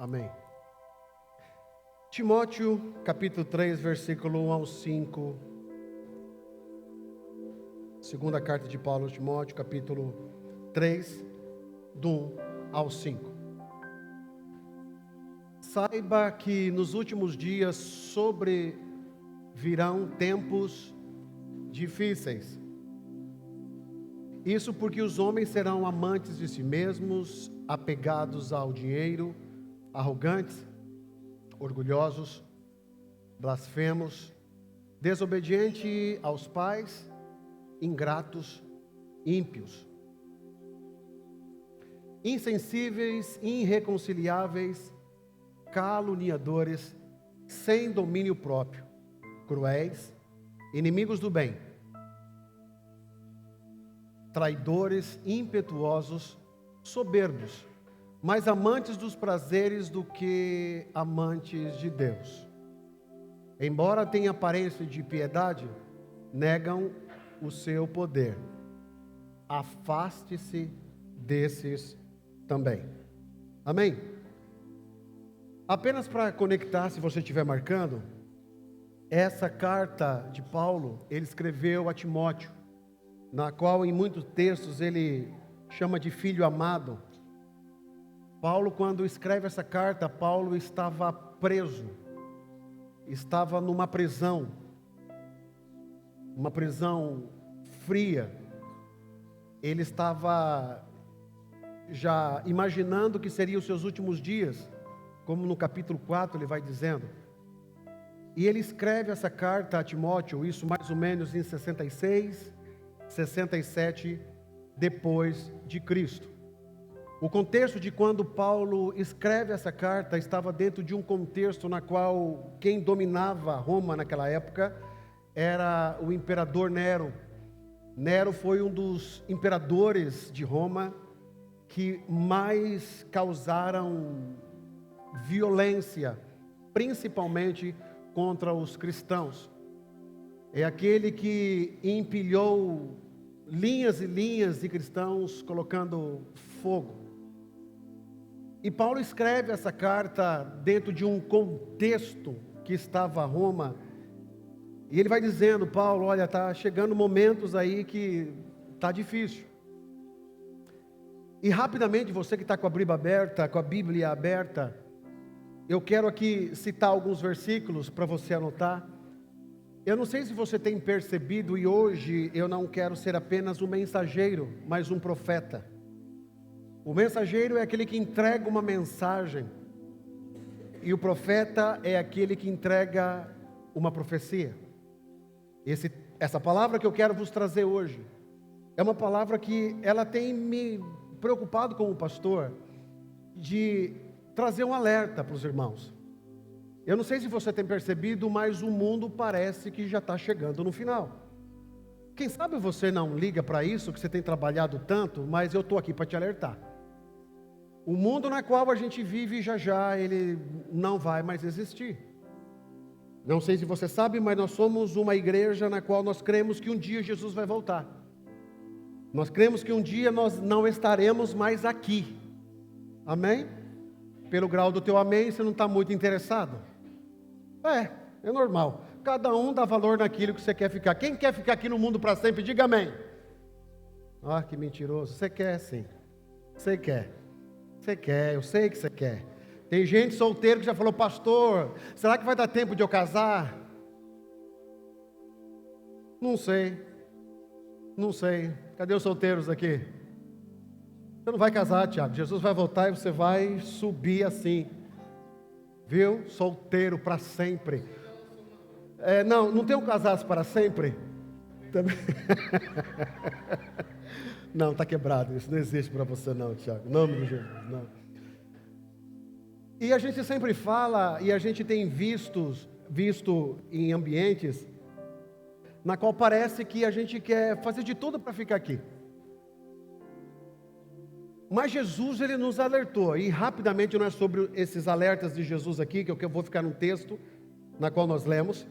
Amém. Timóteo, capítulo 3, versículo 1 ao 5. Segunda carta de Paulo a Timóteo, capítulo 3, do 1 ao 5. Saiba que nos últimos dias sobrevirão tempos difíceis. Isso porque os homens serão amantes de si mesmos, apegados ao dinheiro, arrogantes, orgulhosos, blasfemos, desobedientes aos pais, ingratos, ímpios, insensíveis, irreconciliáveis, caluniadores, sem domínio próprio, cruéis, inimigos do bem, traidores, impetuosos, soberbos, mais amantes dos prazeres do que amantes de Deus. Embora tenham aparência de piedade, negam o seu poder. Afaste-se desses também. Amém? Apenas para conectar, se você estiver marcando, essa carta de Paulo, ele escreveu a Timóteo, na qual em muitos textos ele chama de filho amado. Paulo, quando escreve essa carta, Paulo estava preso, estava numa prisão, uma prisão fria. Ele estava já imaginando que seriam os seus últimos dias, como no capítulo 4 ele vai dizendo. E ele escreve essa carta a Timóteo, isso mais ou menos em 66, 67 depois de Cristo. O contexto de quando Paulo escreve essa carta estava dentro de um contexto na qual quem dominava Roma naquela época era o imperador Nero. Nero foi um dos imperadores de Roma que mais causaram violência, principalmente contra os cristãos. É aquele que empilhou linhas e linhas de cristãos colocando fogo. E Paulo escreve essa carta dentro de um contexto que estava Roma. E ele vai dizendo, Paulo, olha, está chegando momentos aí que está difícil. E rapidamente, você que está com a Bíblia aberta, eu quero aqui citar alguns versículos para você anotar. Eu não sei se você tem percebido, e hoje eu não quero ser apenas um mensageiro, mas um profeta. O mensageiro é aquele que entrega uma mensagem, e o profeta é aquele que entrega uma profecia. Essa palavra que eu quero vos trazer hoje, é uma palavra que ela tem me preocupado como pastor, de trazer um alerta para os irmãos. Eu não sei se você tem percebido, mas o mundo parece que já está chegando no final. Quem sabe você não liga para isso, que você tem trabalhado tanto, mas eu estou aqui para te alertar. O mundo na qual a gente vive já, ele não vai mais existir. Não sei se você sabe, mas nós somos uma igreja na qual nós cremos que um dia Jesus vai voltar. Nós cremos que um dia nós não estaremos mais aqui. Amém? Pelo grau do teu amém, você não está muito interessado? É normal. Cada um dá valor naquilo que você quer ficar. Quem quer ficar aqui no mundo para sempre, diga amém. Ah, que mentiroso. Você quer sim. Você quer. Você quer, eu sei que você quer. Tem gente solteira que já falou, pastor, será que vai dar tempo de eu casar? Não sei. Cadê os solteiros aqui? Você não vai casar, Tiago. Jesus vai voltar e você vai subir assim. Viu? Solteiro para sempre. Não tem um casados para sempre? Também. Não, está quebrado. Isso não existe para você não, Tiago. Em nome de Jesus, não. E a gente sempre fala, e a gente tem visto em ambientes, na qual parece que a gente quer fazer de tudo para ficar aqui. Mas Jesus, ele nos alertou, e rapidamente não é sobre esses alertas de Jesus aqui, que eu vou ficar num texto, na qual nós lemos,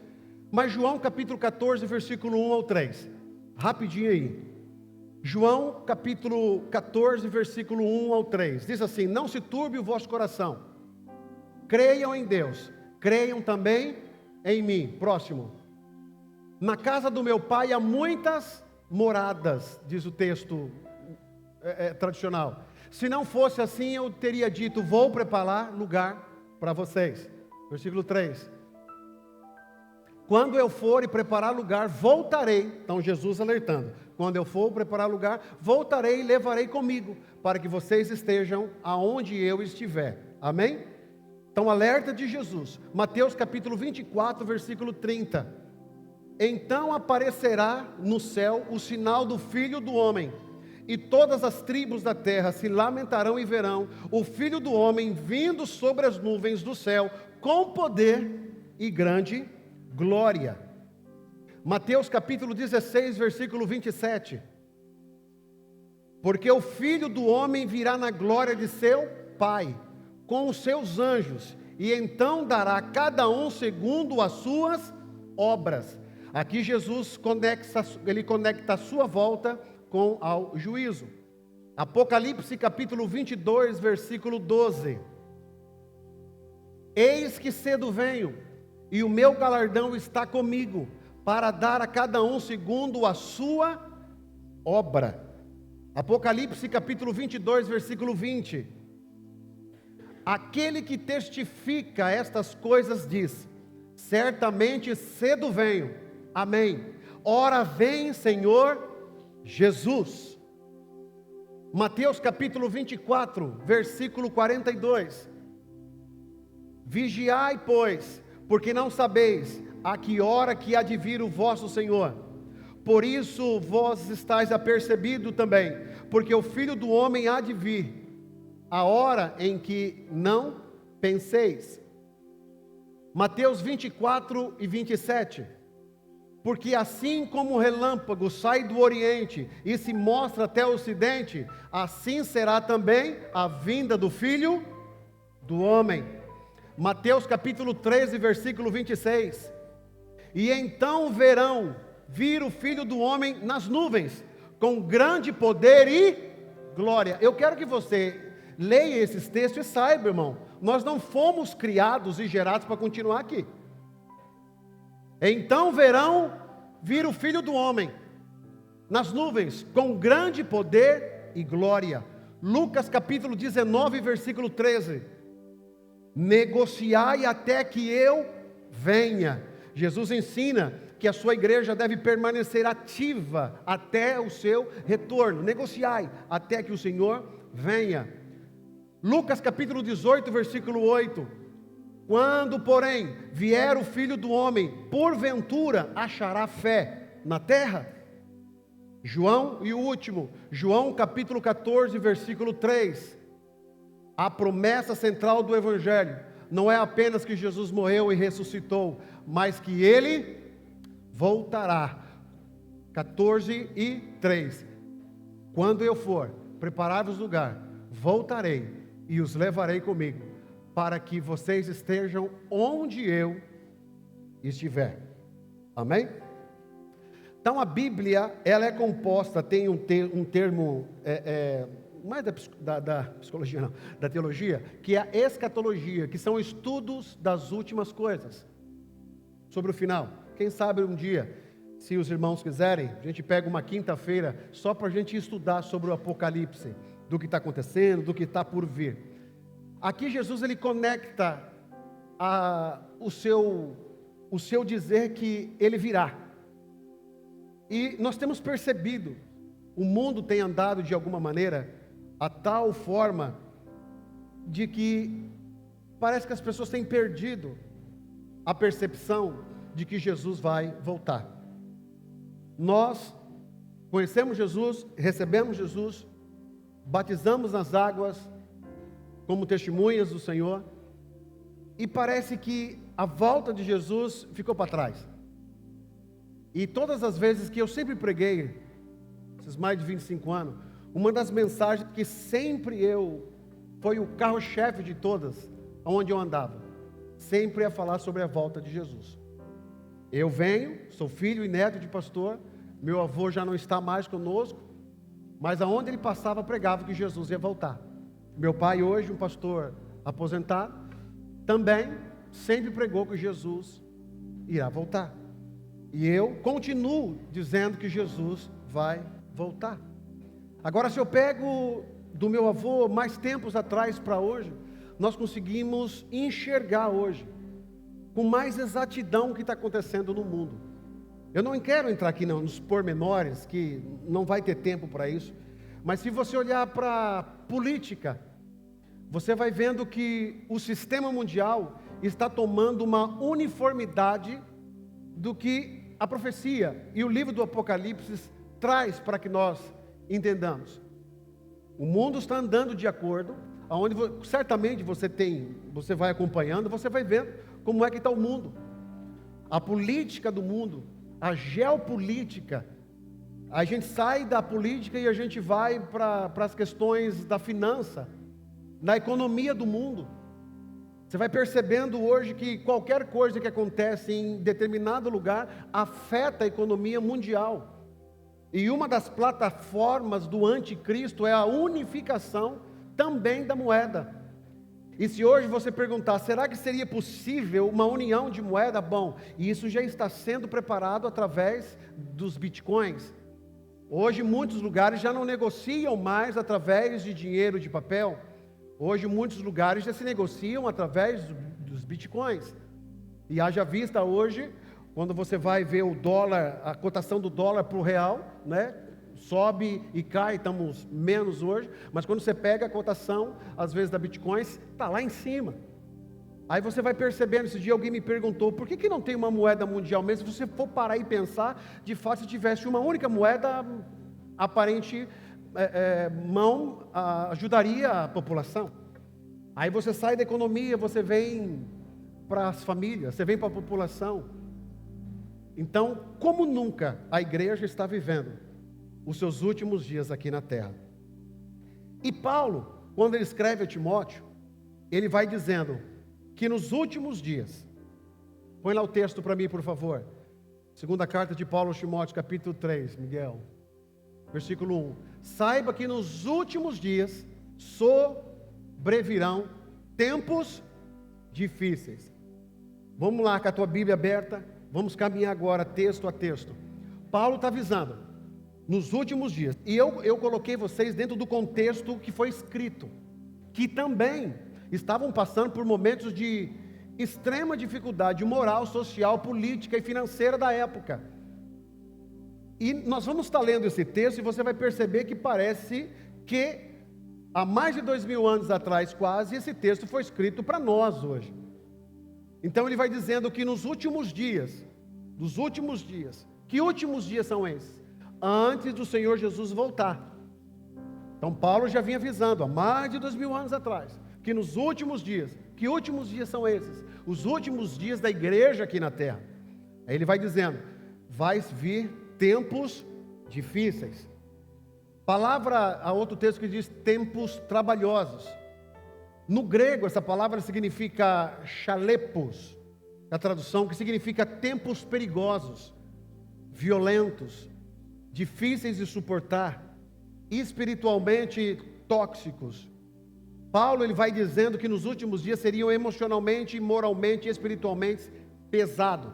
mas João capítulo 14, versículo 1 ao 3, rapidinho aí. João capítulo 14, versículo 1 ao 3, diz assim: não se turbe o vosso coração, creiam em Deus, creiam também em mim. Próximo. Na casa do meu pai há muitas moradas, diz o texto tradicional. Se não fosse assim, eu teria dito, vou preparar lugar para vocês. Versículo 3. Quando eu for e preparar lugar, voltarei. Então Jesus alertando. Quando eu for preparar lugar, voltarei e levarei comigo, para que vocês estejam aonde eu estiver. Amém? Então alerta de Jesus. Mateus capítulo 24, versículo 30. Então aparecerá no céu o sinal do Filho do Homem, e todas as tribos da terra se lamentarão e verão o Filho do Homem vindo sobre as nuvens do céu, com poder e grande glória. Mateus capítulo 16, versículo 27. Porque o Filho do Homem virá na glória de seu Pai, com os seus anjos, e então dará a cada um segundo as suas obras. Aqui Jesus conecta a sua volta com ao juízo. Apocalipse capítulo 22, versículo 12. Eis que cedo venho, e o meu galardão está comigo, para dar a cada um segundo a sua obra. Apocalipse capítulo 22, versículo 20. Aquele que testifica estas coisas diz: certamente cedo venho. Amém. Ora vem, Senhor Jesus. Mateus capítulo 24, versículo 42. Vigiai, pois, porque não sabeis a que hora que há de vir o vosso Senhor. Por isso vós estáis apercebido também, porque o Filho do Homem há de vir, a hora em que não penseis. Mateus 24 e 27. Porque assim como o relâmpago sai do oriente e se mostra até o ocidente, assim será também a vinda do Filho do Homem. Mateus capítulo 13, versículo 26. E então verão vir o Filho do Homem nas nuvens, com grande poder e glória. Eu quero que você leia esses textos e saiba, irmão, nós não fomos criados e gerados para continuar aqui. Então verão vir o Filho do Homem nas nuvens, com grande poder e glória. Lucas capítulo 19, versículo 13. Negociai até que eu venha. Jesus ensina que a sua igreja deve permanecer ativa até o seu retorno. Negociai até que o Senhor venha. Lucas capítulo 18, versículo 8. Quando, porém, vier o Filho do Homem, porventura achará fé na terra? João, e o último, João capítulo 14, versículo 3. A promessa central do Evangelho não é apenas que Jesus morreu e ressuscitou, mas que Ele voltará. 14 e 3. Quando eu for preparar-vos lugar, voltarei e os levarei comigo, para que vocês estejam onde eu estiver. Amém? Então a Bíblia, ela é composta, tem um termo, não é da psicologia não, da teologia, que é a escatologia, que são estudos das últimas coisas, sobre o final. Quem sabe um dia, se os irmãos quiserem, a gente pega uma quinta-feira, só para a gente estudar sobre o Apocalipse, do que está acontecendo, do que está por vir. Aqui Jesus ele conecta o seu dizer que ele virá. E nós temos percebido, o mundo tem andado de alguma maneira, a tal forma, de que parece que as pessoas têm perdido a percepção de que Jesus vai voltar. Nós conhecemos Jesus, recebemos Jesus, batizamos nas águas, como testemunhas do Senhor, e parece que a volta de Jesus ficou para trás. E todas as vezes que eu sempre preguei, esses mais de 25 anos, uma das mensagens que sempre foi o carro-chefe de todas, onde eu andava, sempre ia falar sobre a volta de Jesus. Eu venho, sou filho e neto de pastor, meu avô já não está mais conosco, mas aonde ele passava pregava que Jesus ia voltar. Meu pai hoje, um pastor aposentado, também sempre pregou que Jesus irá voltar. E eu continuo dizendo que Jesus vai voltar. Agora, se eu pego do meu avô mais tempos atrás para hoje, nós conseguimos enxergar hoje com mais exatidão o que está acontecendo no mundo. Eu não quero entrar aqui nos pormenores, que não vai ter tempo para isso, mas se você olhar para a política, você vai vendo que o sistema mundial está tomando uma uniformidade do que a profecia e o livro do Apocalipse traz para que nós entendamos. O mundo está andando de acordo, aonde certamente você vai acompanhando, você vai vendo como é que está o mundo. A política do mundo, a geopolítica, a gente sai da política e a gente vai para as questões da finança, na economia do mundo. Você vai percebendo hoje que qualquer coisa que acontece em determinado lugar afeta a economia mundial. E uma das plataformas do anticristo é a unificação também da moeda. E se hoje você perguntar, será que seria possível uma união de moeda? Bom, isso já está sendo preparado através dos bitcoins. Hoje muitos lugares já não negociam mais através de dinheiro de papel. Hoje muitos lugares já se negociam através dos bitcoins. E haja vista hoje, quando você vai ver o dólar, a cotação do dólar para o real, né? Sobe e cai, estamos menos hoje, mas quando você pega a cotação, às vezes da bitcoins, está lá em cima. Aí você vai percebendo, esse dia alguém me perguntou, por que não tem uma moeda mundial mesmo? Se você for parar e pensar, de fato, se tivesse uma única moeda, aparente mão ajudaria a população. Aí você sai da economia, você vem para as famílias, você vem para a população. Então, como nunca a igreja está vivendo os seus últimos dias aqui na terra. E Paulo, quando ele escreve a Timóteo, ele vai dizendo que nos últimos dias, põe lá o texto para mim, por favor, segunda carta de Paulo aos Timóteo, capítulo 3, Miguel, versículo 1, saiba que nos últimos dias sobrevirão tempos difíceis. Vamos lá com a tua Bíblia aberta, vamos caminhar agora texto a texto. Paulo está avisando, nos últimos dias, e eu coloquei vocês dentro do contexto que foi escrito, que também estavam passando por momentos de extrema dificuldade moral, social, política e financeira da época. E nós vamos estar lendo esse texto e você vai perceber que parece que há mais de 2000 anos atrás quase, esse texto foi escrito para nós hoje. Então ele vai dizendo que nos últimos dias, que últimos dias são esses? Antes do Senhor Jesus voltar. Então Paulo já vinha avisando há mais de 2000 anos atrás, que nos últimos dias, que últimos dias são esses? Os últimos dias da igreja aqui na terra. Aí ele vai dizendo, vai vir tempos difíceis. Há outro texto que diz tempos trabalhosos. No grego essa palavra significa chalepos, a tradução que significa tempos perigosos, violentos, difíceis de suportar, espiritualmente tóxicos. Paulo ele vai dizendo que nos últimos dias seriam emocionalmente, moralmente e espiritualmente pesados.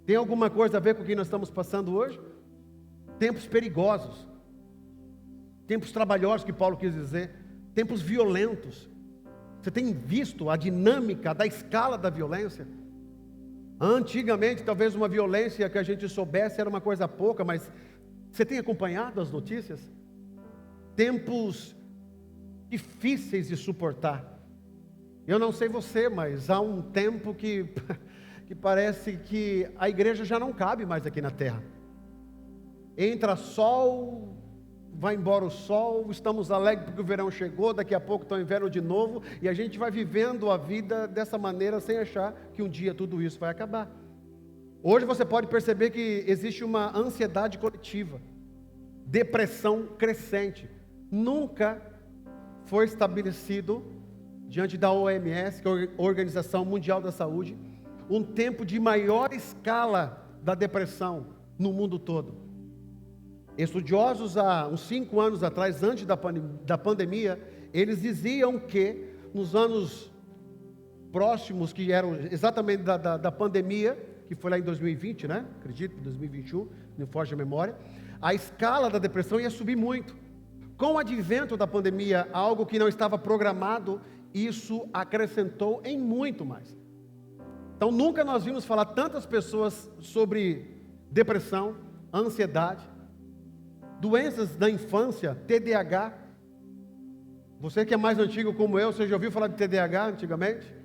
Tem alguma coisa a ver com o que nós estamos passando hoje? Tempos perigosos, tempos trabalhosos que Paulo quis dizer, tempos violentos. Você tem visto a dinâmica da escala da violência? Antigamente talvez uma violência que a gente soubesse era uma coisa pouca, mas você tem acompanhado as notícias? Tempos difíceis de suportar. Eu não sei você, mas há um tempo que parece que a igreja já não cabe mais aqui na terra. Entra sol, vai embora o sol, estamos alegres porque o verão chegou, daqui a pouco está o inverno de novo, e a gente vai vivendo a vida dessa maneira sem achar que um dia tudo isso vai acabar. Hoje você pode perceber que existe uma ansiedade coletiva, depressão crescente. Nunca foi estabelecido diante da OMS, que é a Organização Mundial da Saúde, um tempo de maior escala da depressão no mundo todo. Estudiosos há uns 5 anos atrás, antes da pandemia, eles diziam que nos anos próximos, que eram exatamente da pandemia, que foi lá em 2020, né? Acredito, 2021, não foge a memória. A escala da depressão ia subir muito. Com o advento da pandemia, algo que não estava programado, isso acrescentou em muito mais. Então, nunca nós vimos falar tantas pessoas sobre depressão, ansiedade, doenças da infância, TDAH. Você que é mais antigo como eu, você já ouviu falar de TDAH antigamente?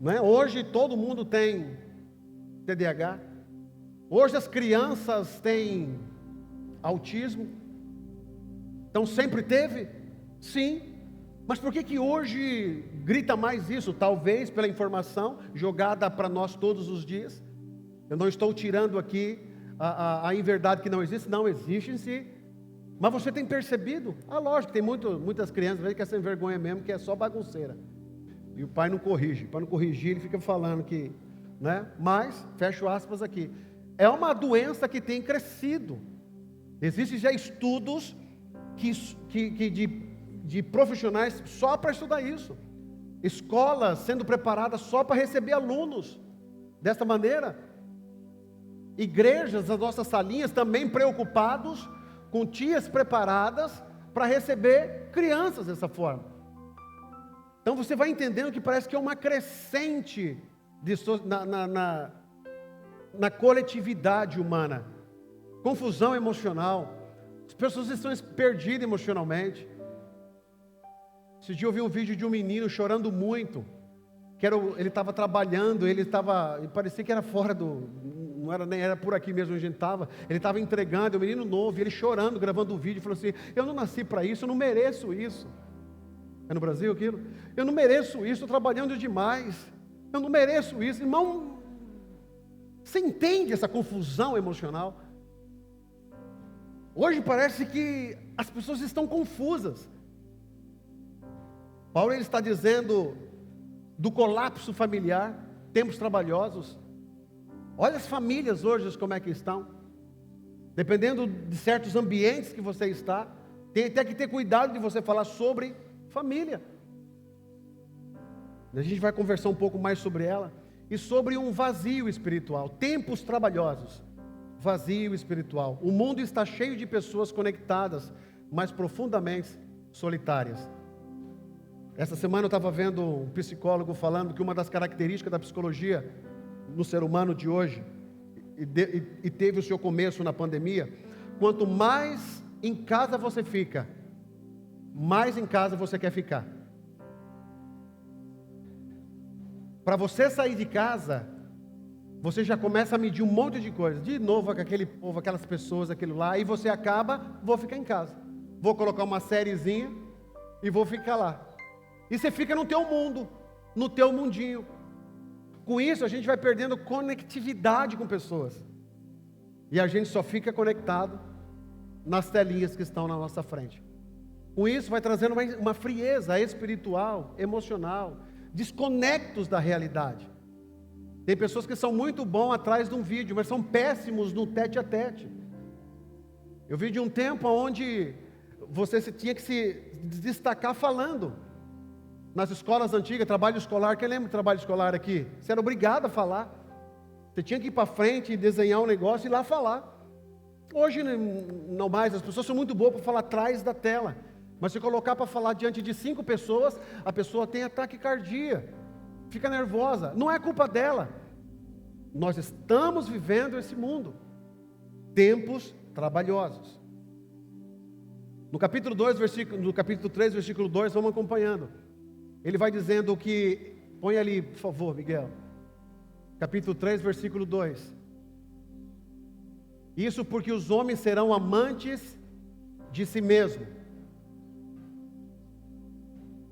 Não é? Hoje todo mundo tem TDAH. Hoje as crianças têm autismo. Então sempre teve? Sim. Mas por que hoje grita mais isso? Talvez pela informação jogada para nós todos os dias. Eu não estou tirando aqui a inverdade que não existe. Não existe em si. Mas você tem percebido? Lógico, tem muitas crianças que é sem vergonha mesmo, que é só bagunceira. E o pai não corrige. Para não corrigir, ele fica falando que, né? Mas, fecho aspas aqui, é uma doença que tem crescido. Existem já estudos de profissionais só para estudar isso. Escolas sendo preparadas só para receber alunos. Desta maneira, igrejas, as nossas salinhas também preocupados com tias preparadas para receber crianças dessa forma. Então você vai entendendo que parece que é uma crescente na coletividade humana, confusão emocional, as pessoas estão perdidas emocionalmente. Esse dia eu vi um vídeo de um menino chorando muito, ele estava trabalhando, parecia que era fora não era nem era por aqui mesmo onde a gente estava, ele estava entregando, um menino novo, e ele chorando, gravando o vídeo, falou assim: eu não nasci para isso, eu não mereço isso. É no Brasil aquilo? Eu não mereço isso, estou trabalhando demais, eu não mereço isso. Irmão, você entende essa confusão emocional? Hoje parece que as pessoas estão confusas. Paulo ele está dizendo do colapso familiar, tempos trabalhosos. Olha as famílias hoje como é que estão. Dependendo de certos ambientes que você está, tem até que ter cuidado de você falar sobre família. A gente vai conversar um pouco mais sobre ela. E sobre um vazio espiritual. Tempos trabalhosos. Vazio espiritual. O mundo está cheio de pessoas conectadas, mas profundamente solitárias. Essa semana eu estava vendo um psicólogo falando que uma das características da psicologia no ser humano de hoje, e teve o seu começo na pandemia, quanto mais em casa você fica, mais em casa você quer ficar. Para você sair de casa, você já começa a medir um monte de coisas, de novo com aquele povo, aquelas pessoas, aquilo lá, e você acaba, vou ficar em casa, vou colocar uma sériezinha e vou ficar lá. E você fica no teu mundo, no teu mundinho. Com isso a gente vai perdendo conectividade com pessoas. E a gente só fica conectado nas telinhas que estão na nossa frente. Com isso vai trazendo uma frieza espiritual, emocional, desconectos da realidade. Tem pessoas que são muito bons atrás de um vídeo, mas são péssimos no tete a tete. Eu vi de um tempo onde você tinha que se destacar falando. Nas escolas antigas, trabalho escolar, quem lembra do trabalho escolar aqui? Você era obrigado a falar. Você tinha que ir para frente e desenhar um negócio e ir lá falar. Hoje não mais, as pessoas são muito boas para falar atrás da tela. Mas se colocar para falar diante de 5 pessoas, a pessoa tem ataque cardíaco, fica nervosa. Não é culpa dela. Nós estamos vivendo esse mundo. Tempos trabalhosos. No capítulo 3, versículo 2, vamos acompanhando. Ele vai dizendo que, põe ali, por favor, Miguel. Capítulo 3, versículo 2. Isso porque os homens serão amantes de si mesmo.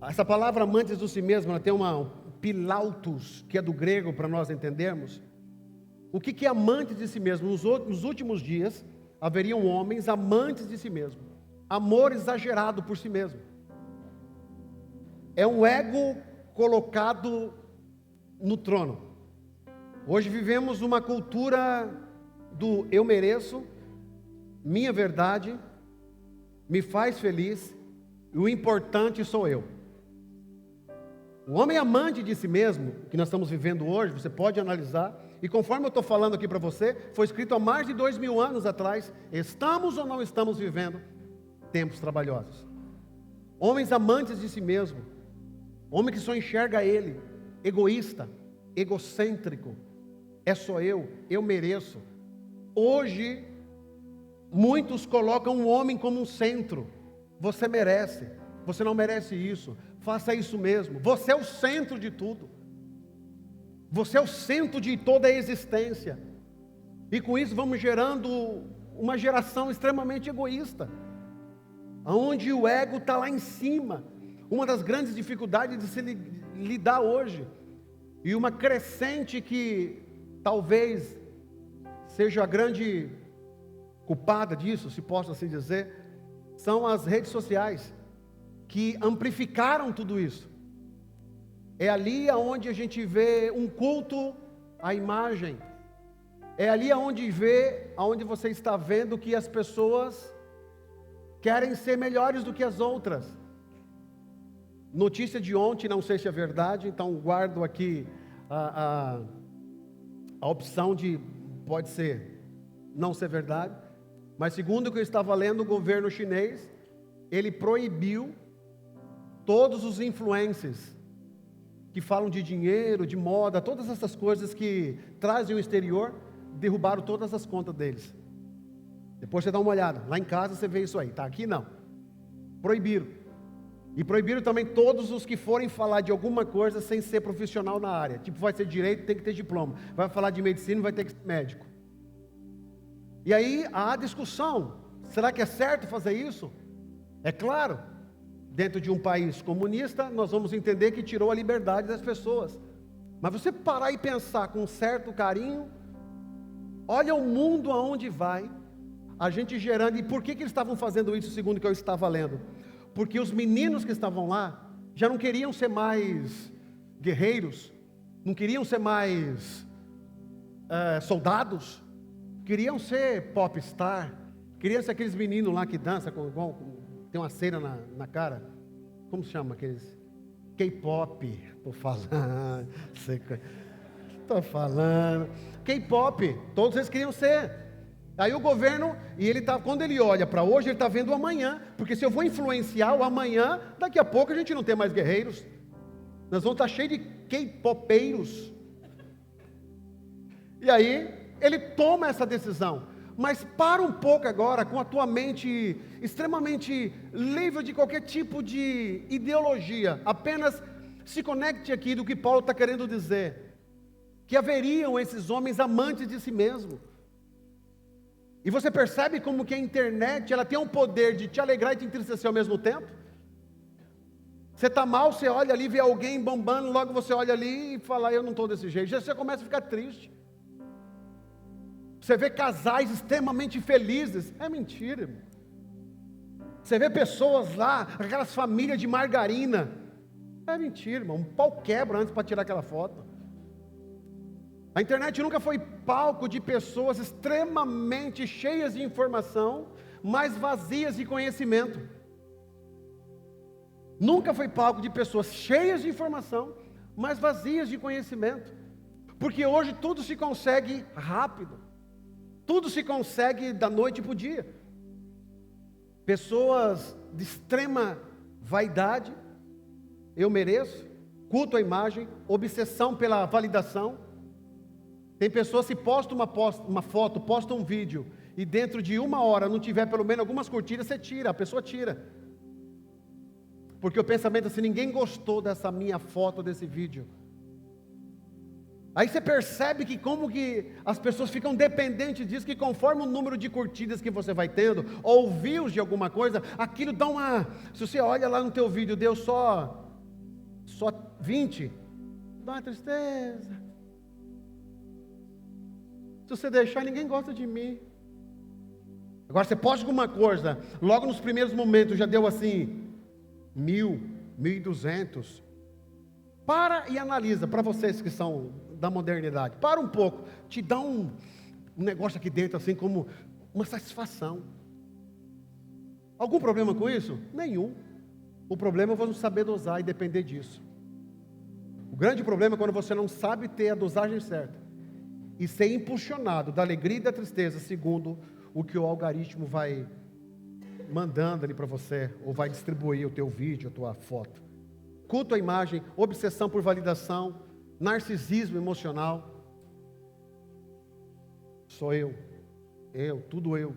Essa palavra amantes de si mesmo, ela tem uma pilautos, que é do grego, para nós entendermos. O que é amante de si mesmo? Nos últimos dias, haveriam homens amantes de si mesmo. Amor exagerado por si mesmo. É um ego colocado no trono. Hoje vivemos uma cultura do eu mereço, minha verdade, me faz feliz, e o importante sou eu. O homem amante de si mesmo, que nós estamos vivendo hoje, você pode analisar, e conforme eu estou falando aqui para você, foi escrito há mais de 2000 anos atrás. Estamos ou não estamos vivendo tempos trabalhosos? Homens amantes de si mesmo, homem que só enxerga ele, egoísta, egocêntrico, é só eu mereço. Hoje, muitos colocam o homem como um centro. Você merece, você não merece isso, faça isso mesmo, você é o centro de tudo, você é o centro de toda a existência, e com isso vamos gerando uma geração extremamente egoísta, onde o ego está lá em cima, uma das grandes dificuldades de se lidar hoje, e uma crescente que talvez seja a grande culpada disso, se posso assim dizer, são as redes sociais, que amplificaram tudo isso. É ali onde a gente vê um culto à imagem, é ali onde você está vendo que as pessoas querem ser melhores do que as outras. Notícia de ontem, não sei se é verdade, então guardo aqui a opção de pode ser não ser verdade, mas segundo o que eu estava lendo, o governo chinês, ele proibiu todos os influencers que falam de dinheiro, de moda, todas essas coisas que trazem o exterior, derrubaram todas as contas deles. Depois você dá uma olhada, lá em casa você vê isso aí, tá? Aqui não, proibiram. E proibiram também todos os que forem falar de alguma coisa sem ser profissional na área. Tipo, vai ser direito, tem que ter diploma. Vai falar de medicina, vai ter que ser médico. E aí há discussão. Será que é certo fazer isso? É claro, dentro de um país comunista, nós vamos entender que tirou a liberdade das pessoas. Mas você parar e pensar com um certo carinho, olha o mundo aonde vai, a gente gerando. E por que eles estavam fazendo isso, segundo o que eu estava lendo? Porque os meninos que estavam lá já não queriam ser mais guerreiros, não queriam ser mais soldados, queriam ser popstar, queriam ser aqueles meninos lá que dançam, tem uma cera na cara, como se chama aqueles? K-pop, estou falando, K-pop, todos eles queriam ser. Aí o governo, quando ele olha para hoje, ele está vendo o amanhã, porque se eu vou influenciar o amanhã, daqui a pouco a gente não tem mais guerreiros, nós vamos estar cheios de K-popeiros. E aí, ele toma essa decisão, mas para um pouco agora, com a tua mente extremamente livre de qualquer tipo de ideologia, apenas se conecte aqui do que Paulo está querendo dizer, que haveriam esses homens amantes de si mesmo. E você percebe como que a internet, ela tem um poder de te alegrar e te entristecer ao mesmo tempo? Você está mal, você olha ali, vê alguém bombando, logo você olha ali e fala, eu não estou desse jeito. Já você começa a ficar triste. Você vê casais extremamente felizes. É mentira, irmão. Você vê pessoas lá, aquelas famílias de margarina. É mentira, irmão. Um pau quebra antes para tirar aquela foto. A internet nunca foi palco de pessoas extremamente cheias de informação, mas vazias de conhecimento. Nunca foi palco de pessoas cheias de informação, mas vazias de conhecimento. Porque hoje tudo se consegue rápido. Tudo se consegue da noite para o dia. Pessoas de extrema vaidade, eu mereço, culto à imagem, obsessão pela validação. Tem pessoas que postam uma foto, postam um vídeo, e dentro de 1 hora não tiver pelo menos algumas curtidas, você tira, a pessoa tira. Porque o pensamento é assim, ninguém gostou dessa minha foto, desse vídeo. Aí você percebe que como que as pessoas ficam dependentes disso, que conforme o número de curtidas que você vai tendo, ou views de alguma coisa, aquilo dá uma... Se você olha lá no teu vídeo, deu só 20, dá uma tristeza. Se você deixar, ninguém gosta de mim. Agora você posta alguma coisa, logo nos primeiros momentos já deu assim, 1.000, 1.200. Para e analisa, para vocês que são da modernidade, para um pouco, te dá um negócio aqui dentro, assim como uma satisfação. Algum problema com isso? Nenhum. O problema é você saber dosar e depender disso. grande problema é quando você não sabe ter a dosagem certa e ser impulsionado da alegria e da tristeza segundo o que o algoritmo vai mandando ali para você, ou vai distribuir o teu vídeo, a tua foto. Culto à imagem, obsessão por validação, narcisismo emocional. Sou eu, tudo eu.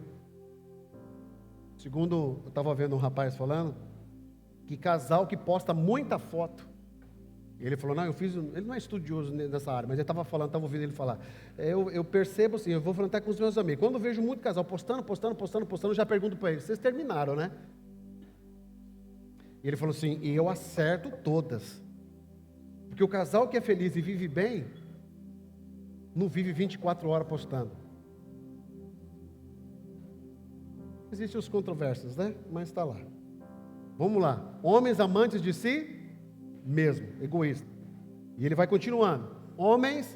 Segundo, eu estava vendo um rapaz falando, que casal que posta muita foto. Ele falou, não, ele não é estudioso nessa área, mas ele estava falando, estava ouvindo ele falar. Eu percebo assim, eu vou falando até com os meus amigos. Quando eu vejo muito casal postando, eu já pergunto para eles, vocês terminaram, né? E ele falou assim, e eu acerto todas. Porque o casal que é feliz e vive bem, não vive 24 horas postando. Existem os controvérsios, né? Mas está lá. Vamos lá. Homens amantes de si mesmo, egoísta. E ele vai continuando. Homens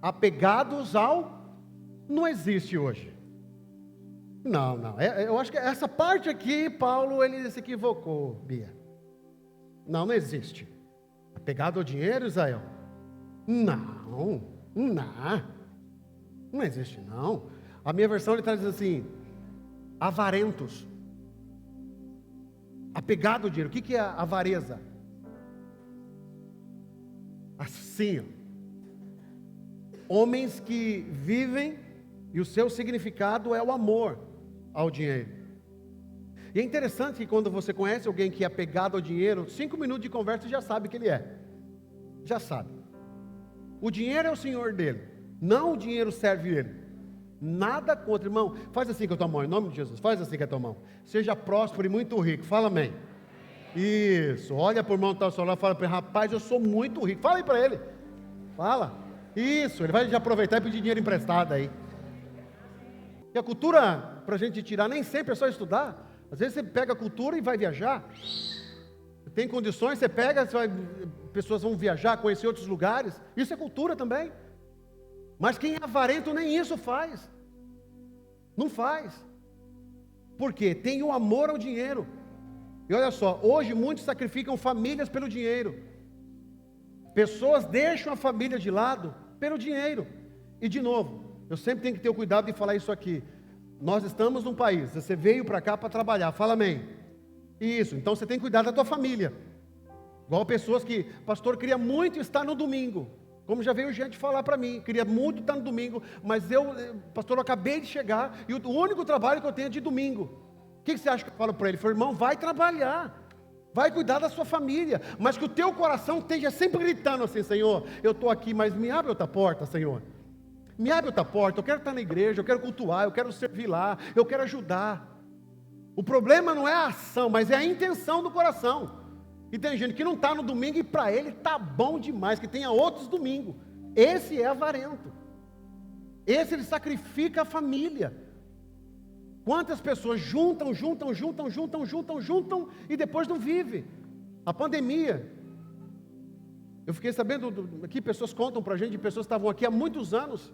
apegados ao... Não existe hoje. Não. Eu acho que essa parte aqui, Paulo, ele se equivocou, Bia. Não existe. Apegado ao dinheiro, Israel? Não existe, não. A minha versão, ele está dizendo assim, avarentos. Apegado ao dinheiro. O que é avareza? Assim, homens que vivem e o seu significado é o amor ao dinheiro. E é interessante que quando você conhece alguém que é apegado ao dinheiro, 5 minutos de conversa já sabe que ele é. Já sabe. O dinheiro é o senhor dele, não o dinheiro serve ele. Nada contra, irmão. Faz assim com a tua mão, em nome de Jesus. Faz assim com a tua mão. Seja próspero e muito rico. Fala amém. Isso. Olha para o irmão que está ao seu lado e fala para ele, rapaz, eu sou muito rico. Fala aí para ele. Fala. Isso. Ele vai aproveitar e pedir dinheiro emprestado aí. E a cultura, para a gente tirar, nem sempre é só estudar. Às vezes você pega a cultura e vai viajar. Tem condições, você pega, pessoas vão viajar, conhecer outros lugares. Isso é cultura também. Mas quem é avarento nem isso faz. Não faz. Por quê? Tem o amor ao dinheiro. E olha só, hoje muitos sacrificam famílias pelo dinheiro. Pessoas deixam a família de lado pelo dinheiro. E de novo, eu sempre tenho que ter o cuidado de falar isso aqui. Nós estamos num país, você veio para cá para trabalhar, fala amém. Isso, então você tem que cuidar da tua família. Igual pessoas que, pastor, queria muito estar no domingo. Como já veio gente falar para mim, queria muito estar no domingo, mas pastor, eu acabei de chegar e o único trabalho que eu tenho é de domingo. O que você acha que eu falo para ele? Eu falo, irmão, vai trabalhar, vai cuidar da sua família, mas que o teu coração esteja sempre gritando assim, Senhor, eu estou aqui, mas me abre outra porta, Senhor. Me abre outra porta, eu quero estar na igreja, eu quero cultuar, eu quero servir lá, eu quero ajudar. O problema não é a ação, mas é a intenção do coração. E tem gente que não está no domingo e para ele está bom demais, que tenha outros domingos. Esse é avarento. Esse ele sacrifica a família. Quantas pessoas juntam e depois não vivem. A pandemia. Eu fiquei sabendo aqui, pessoas contam para a gente, pessoas que estavam aqui há muitos anos,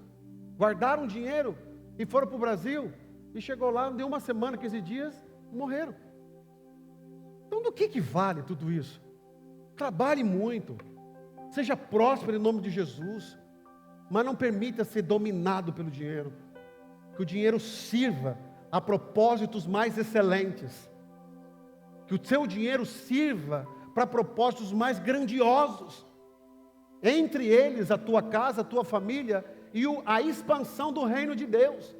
guardaram dinheiro e foram para o Brasil. E chegou lá, não deu uma semana, 15 dias, morreram. Então do que vale tudo isso? Trabalhe muito, seja próspero em nome de Jesus, mas não permita ser dominado pelo dinheiro, que o dinheiro sirva a propósitos mais excelentes, que o seu dinheiro sirva para propósitos mais grandiosos, entre eles a tua casa, a tua família e a expansão do reino de Deus,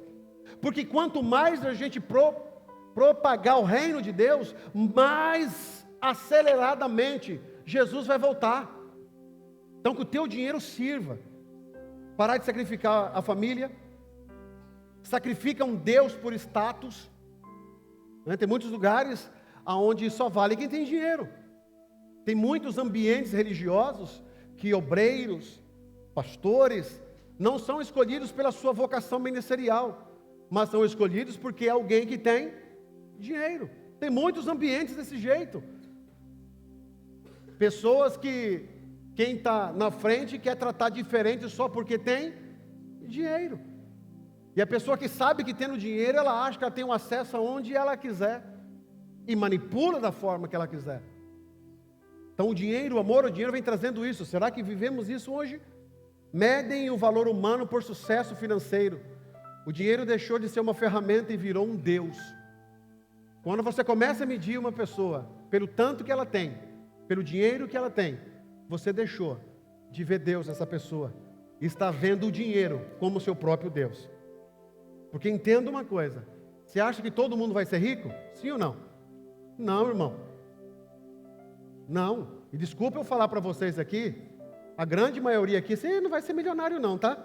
porque quanto mais a gente propagar o reino de Deus, mais aceleradamente Jesus vai voltar. Então que o teu dinheiro sirva. Parar de sacrificar a família. Sacrifica um Deus por status, né? Tem muitos lugares onde só vale quem tem dinheiro. Tem muitos ambientes religiosos que obreiros, pastores não são escolhidos pela sua vocação ministerial, mas são escolhidos porque é alguém que tem dinheiro. Tem muitos ambientes desse jeito. Pessoas que quem está na frente quer tratar diferente só porque tem dinheiro. E a pessoa que sabe que tendo dinheiro, ela acha que ela tem um acesso aonde ela quiser e manipula da forma que ela quiser. Então o dinheiro, o amor ao dinheiro vem trazendo isso. Será que vivemos isso hoje? Medem o valor humano por sucesso financeiro. O dinheiro deixou de ser uma ferramenta e virou um Deus. Quando você começa a medir uma pessoa pelo tanto que ela tem, pelo dinheiro que ela tem, você deixou de ver Deus nessa pessoa. E está vendo o dinheiro como seu próprio Deus. Porque entenda uma coisa. Você acha que todo mundo vai ser rico? Sim ou não? Não, irmão. Não. E desculpa eu falar para vocês aqui, a grande maioria aqui, você não vai ser milionário não, tá?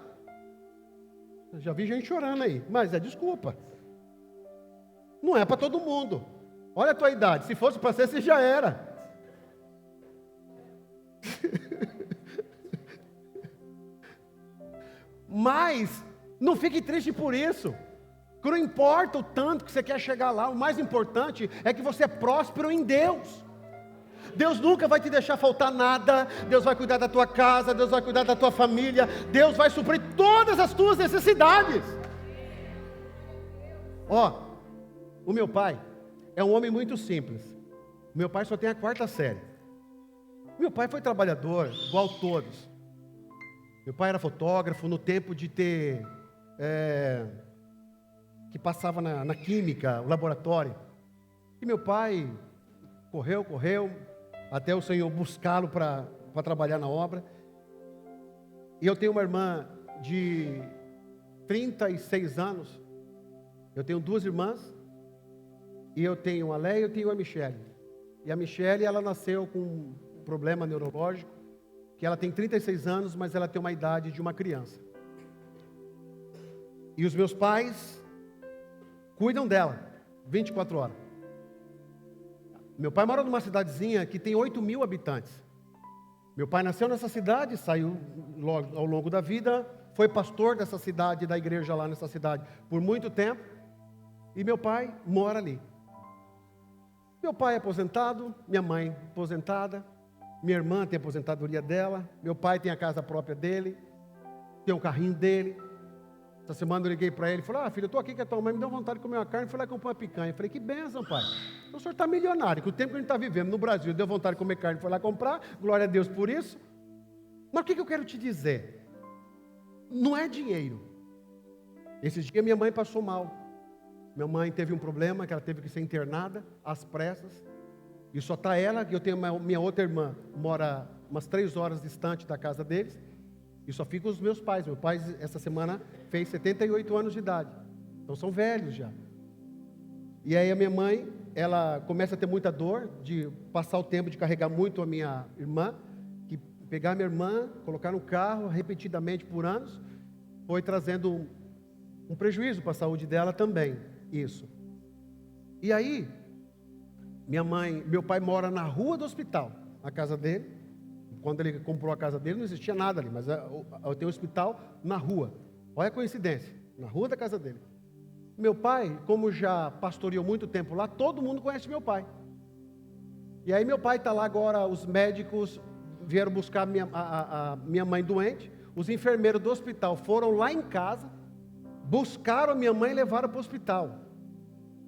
Eu já vi gente chorando aí, mas é desculpa. Não é para todo mundo. Olha a tua idade, se fosse para ser, você já era. Mas não fique triste por isso. Que não importa o tanto que você quer chegar lá, o mais importante é que você é próspero em Deus. Deus nunca vai te deixar faltar nada. Deus vai cuidar da tua casa, Deus vai cuidar da tua família, Deus vai suprir todas as tuas necessidades. Ó, o meu pai é um homem muito simples. Meu pai só tem a 4ª série. Meu pai foi trabalhador, igual todos. Meu pai era fotógrafo no tempo de ter... que passava na química, o laboratório. E meu pai correu, até o Senhor buscá-lo para trabalhar na obra. E eu tenho uma irmã de 36 anos. Eu tenho 2 irmãs. E eu tenho a Leia e eu tenho a Michele. E a Michele, ela nasceu com um problema neurológico, que ela tem 36 anos, mas ela tem uma idade de uma criança. E os meus pais cuidam dela 24 horas. Meu pai mora numa cidadezinha que tem 8.000 habitantes. Meu pai nasceu nessa cidade, saiu ao longo da vida, foi pastor dessa cidade, da igreja lá nessa cidade, por muito tempo. E meu pai mora ali. Meu pai é aposentado, minha mãe aposentada, minha irmã tem a aposentadoria dela, meu pai tem a casa própria dele, tem o carrinho dele. Essa semana eu liguei para ele e falei: filho, eu estou aqui com a tua mãe, me deu vontade de comer uma carne, fui lá e comprei uma picanha. Eu falei: que bênção, pai. Então, o senhor está milionário, que o tempo que a gente está vivendo no Brasil, deu vontade de comer carne, foi lá comprar, glória a Deus por isso. Mas o que eu quero te dizer? Não é dinheiro. Esses dias minha mãe passou mal. Minha mãe teve um problema, que ela teve que ser internada, às pressas. E só está ela, que eu tenho minha outra irmã, mora umas 3 horas distante da casa deles. E só fica os meus pais. Meu pai, essa semana, fez 78 anos de idade. Então, são velhos já. E aí, a minha mãe, ela começa a ter muita dor, de passar o tempo de carregar muito a minha irmã, que pegar a minha irmã, colocar no carro, repetidamente por anos, foi trazendo um prejuízo para a saúde dela também, isso. E aí, meu pai mora na rua do hospital, na casa dele. Quando ele comprou a casa dele, não existia nada ali, mas eu tenho um hospital na rua. Olha a coincidência, na rua da casa dele. Meu pai, como já pastoreou muito tempo lá, todo mundo conhece meu pai. E aí meu pai está lá agora, os médicos vieram buscar a minha mãe doente, os enfermeiros do hospital foram lá em casa, buscaram a minha mãe e levaram para o hospital.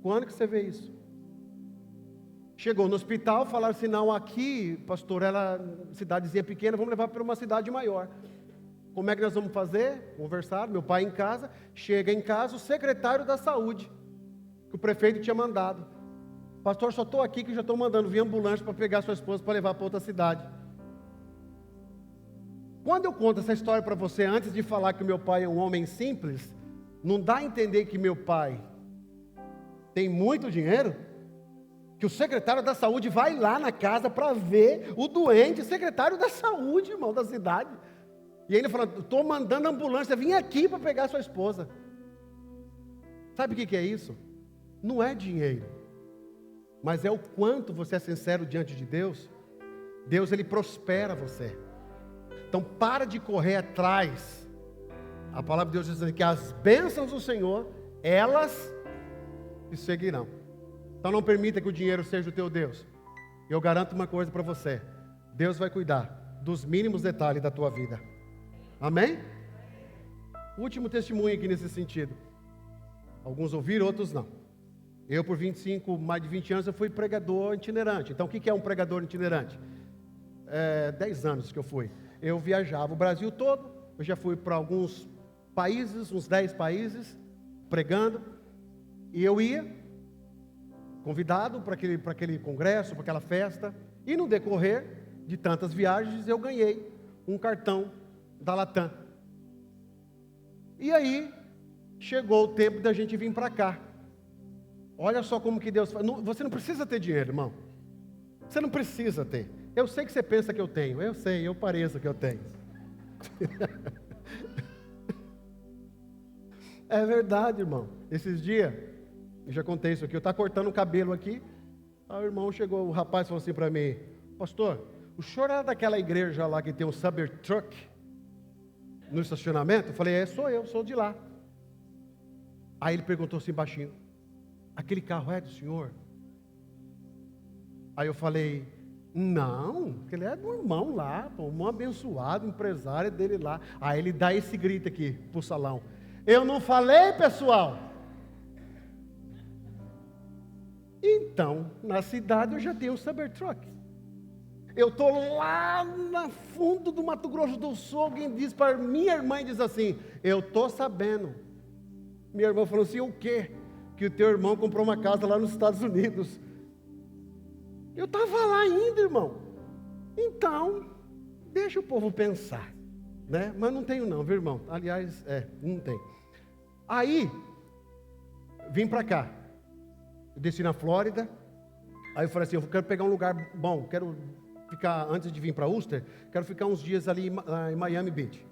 Quando que você vê isso? Chegou no hospital, falaram assim: não, aqui, pastor, ela cidadezinha pequena, vamos levar para uma cidade maior. Como é que nós vamos fazer? Conversar, meu pai em casa, chega em casa o secretário da saúde, que o prefeito tinha mandado. Pastor, só estou aqui que já estou mandando vir ambulância para pegar sua esposa para levar para outra cidade. Quando eu conto essa história para você, antes de falar que meu pai é um homem simples, não dá a entender que meu pai tem muito dinheiro? Que o secretário da saúde vai lá na casa para ver o doente, secretário da saúde, irmão, da cidade. E ele fala: estou mandando a ambulância vir aqui para pegar sua esposa. Sabe o que é isso? Não é dinheiro, mas é o quanto você é sincero diante de Deus. Deus, Ele prospera você. Então para de correr atrás. A palavra de Deus diz que as bênçãos do Senhor, elas te seguirão. Então não permita que o dinheiro seja o teu Deus. Eu garanto uma coisa para você: Deus vai cuidar dos mínimos detalhes da tua vida. Amém? Último testemunho aqui nesse sentido. Alguns ouviram, outros não. Eu, por mais de 20 anos, eu fui pregador itinerante. Então o que é um pregador itinerante? 10 anos que eu fui. Eu viajava o Brasil todo, eu já fui para alguns países, uns 10 países, pregando, e eu ia, convidado para aquele congresso, para aquela festa, e no decorrer de tantas viagens eu ganhei um cartão da Latam. E aí, chegou o tempo da gente vir para cá. Olha só como que Deus faz. Você não precisa ter dinheiro, irmão. Você não precisa ter. Eu sei que você pensa que eu tenho. Eu sei, eu pareço que eu tenho. É verdade, irmão. Esses dias, eu já contei isso aqui, eu estava cortando o cabelo aqui. Aí o irmão chegou, o rapaz falou assim para mim: pastor, o senhor era daquela igreja lá que tem um Cybertruck no estacionamento? Eu falei: sou eu, sou de lá. Aí ele perguntou assim baixinho: aquele carro é do senhor? Aí eu falei: não, ele é do irmão lá, pô, um abençoado, empresário dele lá. Aí ele dá esse grito aqui pro salão: eu não falei, pessoal? Então, na cidade eu já tenho um Cybertruck. Eu estou lá no fundo do Mato Grosso do Sul, alguém diz para minha irmã e diz assim: eu estou sabendo. Minha irmã falou assim: o quê? Que o teu irmão comprou uma casa lá nos Estados Unidos. Eu estava lá ainda, irmão. Então, deixa o povo pensar, né? Mas não tenho não, viu, irmão? Aliás, não tem. Aí, vim para cá. Eu desci na Flórida. Aí eu falei assim: eu quero pegar um lugar bom, quero ficar, antes de vir para Worcester, quero ficar uns dias ali em Miami Beach.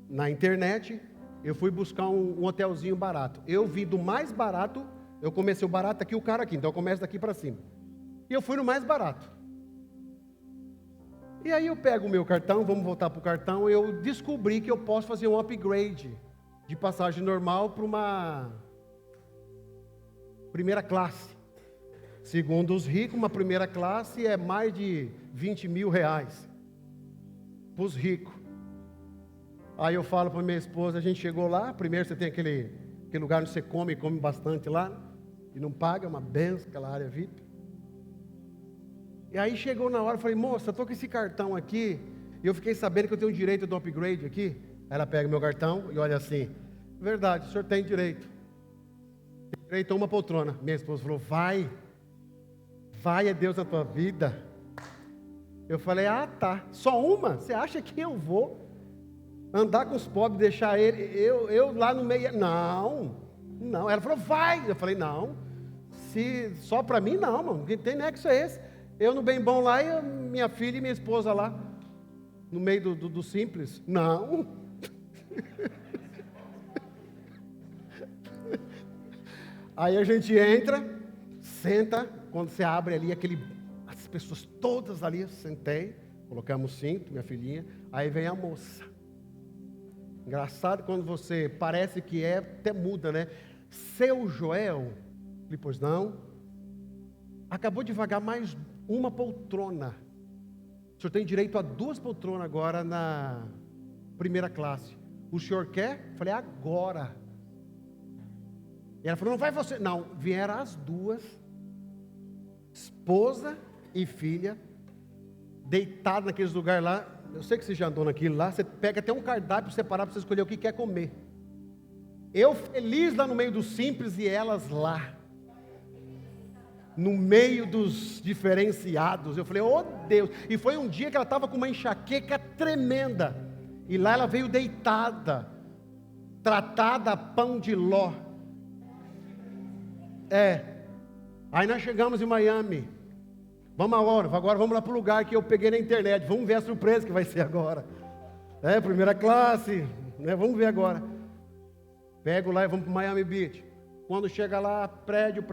Na internet, eu fui buscar um hotelzinho barato. Eu vi do mais barato, eu comecei o barato aqui, o cara aqui, então eu começo daqui para cima. E eu fui no mais barato. E aí eu pego o meu cartão, vamos voltar para o cartão, eu descobri que eu posso fazer um upgrade de passagem normal para uma primeira classe. Segundo os ricos, uma primeira classe é mais de 20 mil reais para os ricos. Aí eu falo para minha esposa, a gente chegou lá, primeiro você tem aquele lugar onde você come bastante lá, e não paga, uma benção, aquela área VIP. E aí chegou na hora, eu falei: moça, eu estou com esse cartão aqui, e eu fiquei sabendo que eu tenho direito do upgrade aqui. Aí ela pega meu cartão e olha assim: verdade, o senhor tem direito. Tem direito a uma poltrona. Minha esposa falou: vai é Deus na tua vida. Eu falei: ah, tá, só uma? Você acha que eu vou andar com os pobres, deixar eu lá no meio? Não. Ela falou: vai. Eu falei: não, se só para mim não, mano, quem tem nexo é esse? Eu no bem bom lá e minha filha e minha esposa lá, no meio do simples. Não. Aí a gente entra, senta, quando você abre ali, as pessoas todas ali, sentei, colocamos cinto, minha filhinha, aí vem a moça. Engraçado quando você parece que até muda, né? Seu Joel, falei: pois não, acabou de vagar mais uma poltrona. O senhor tem direito a 2 poltronas agora na primeira classe. O senhor quer? Falei: agora. E ela falou: não vai você. Não, vieram as 2, esposa e filha, deitadas naqueles lugares lá. Eu sei que você já andou naquilo lá. Você pega até um cardápio separado para você escolher o que quer comer. Eu feliz lá no meio dos simples e elas lá no meio dos diferenciados. Eu falei: oh Deus. E foi um dia que ela estava com uma enxaqueca tremenda, e lá ela veio deitada, tratada a pão de ló. Aí nós chegamos em Miami. Agora vamos lá para o lugar que eu peguei na internet. Vamos ver a surpresa que vai ser agora. Primeira classe, né? Vamos ver agora. Pego lá e vamos para Miami Beach. Quando chega lá, prédio,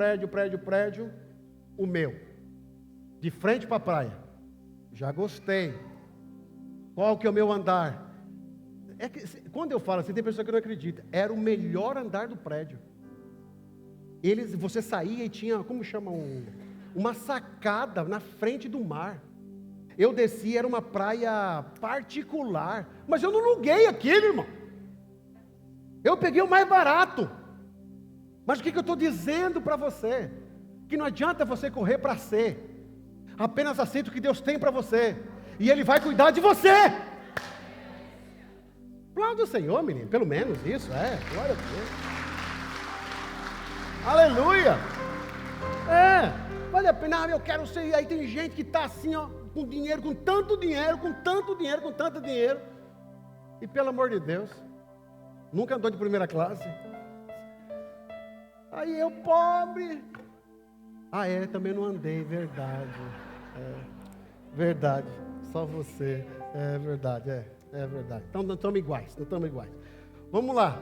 o meu, de frente para a praia. Já gostei. Qual que é o meu andar? Quando eu falo assim, tem pessoa que não acredita. Era o melhor andar do prédio. Você saía e tinha, como chama, uma sacada na frente do mar. Eu desci, era uma praia particular, mas eu não aluguei aquilo, irmão. Eu peguei o mais barato. Mas o que eu estou dizendo para você? Que não adianta você correr para ser. Apenas aceita o que Deus tem para você. e Ele vai cuidar de você. Aplauda o Senhor, menino, pelo menos isso, glória a Deus. Aleluia. Vale a pena, eu quero ser, aí tem gente que está assim, ó, com dinheiro, com tanto dinheiro, e pelo amor de Deus, nunca andou de primeira classe. Aí eu, pobre. Também não andei, verdade. Verdade, só você. É verdade. Então não estamos iguais, Vamos lá.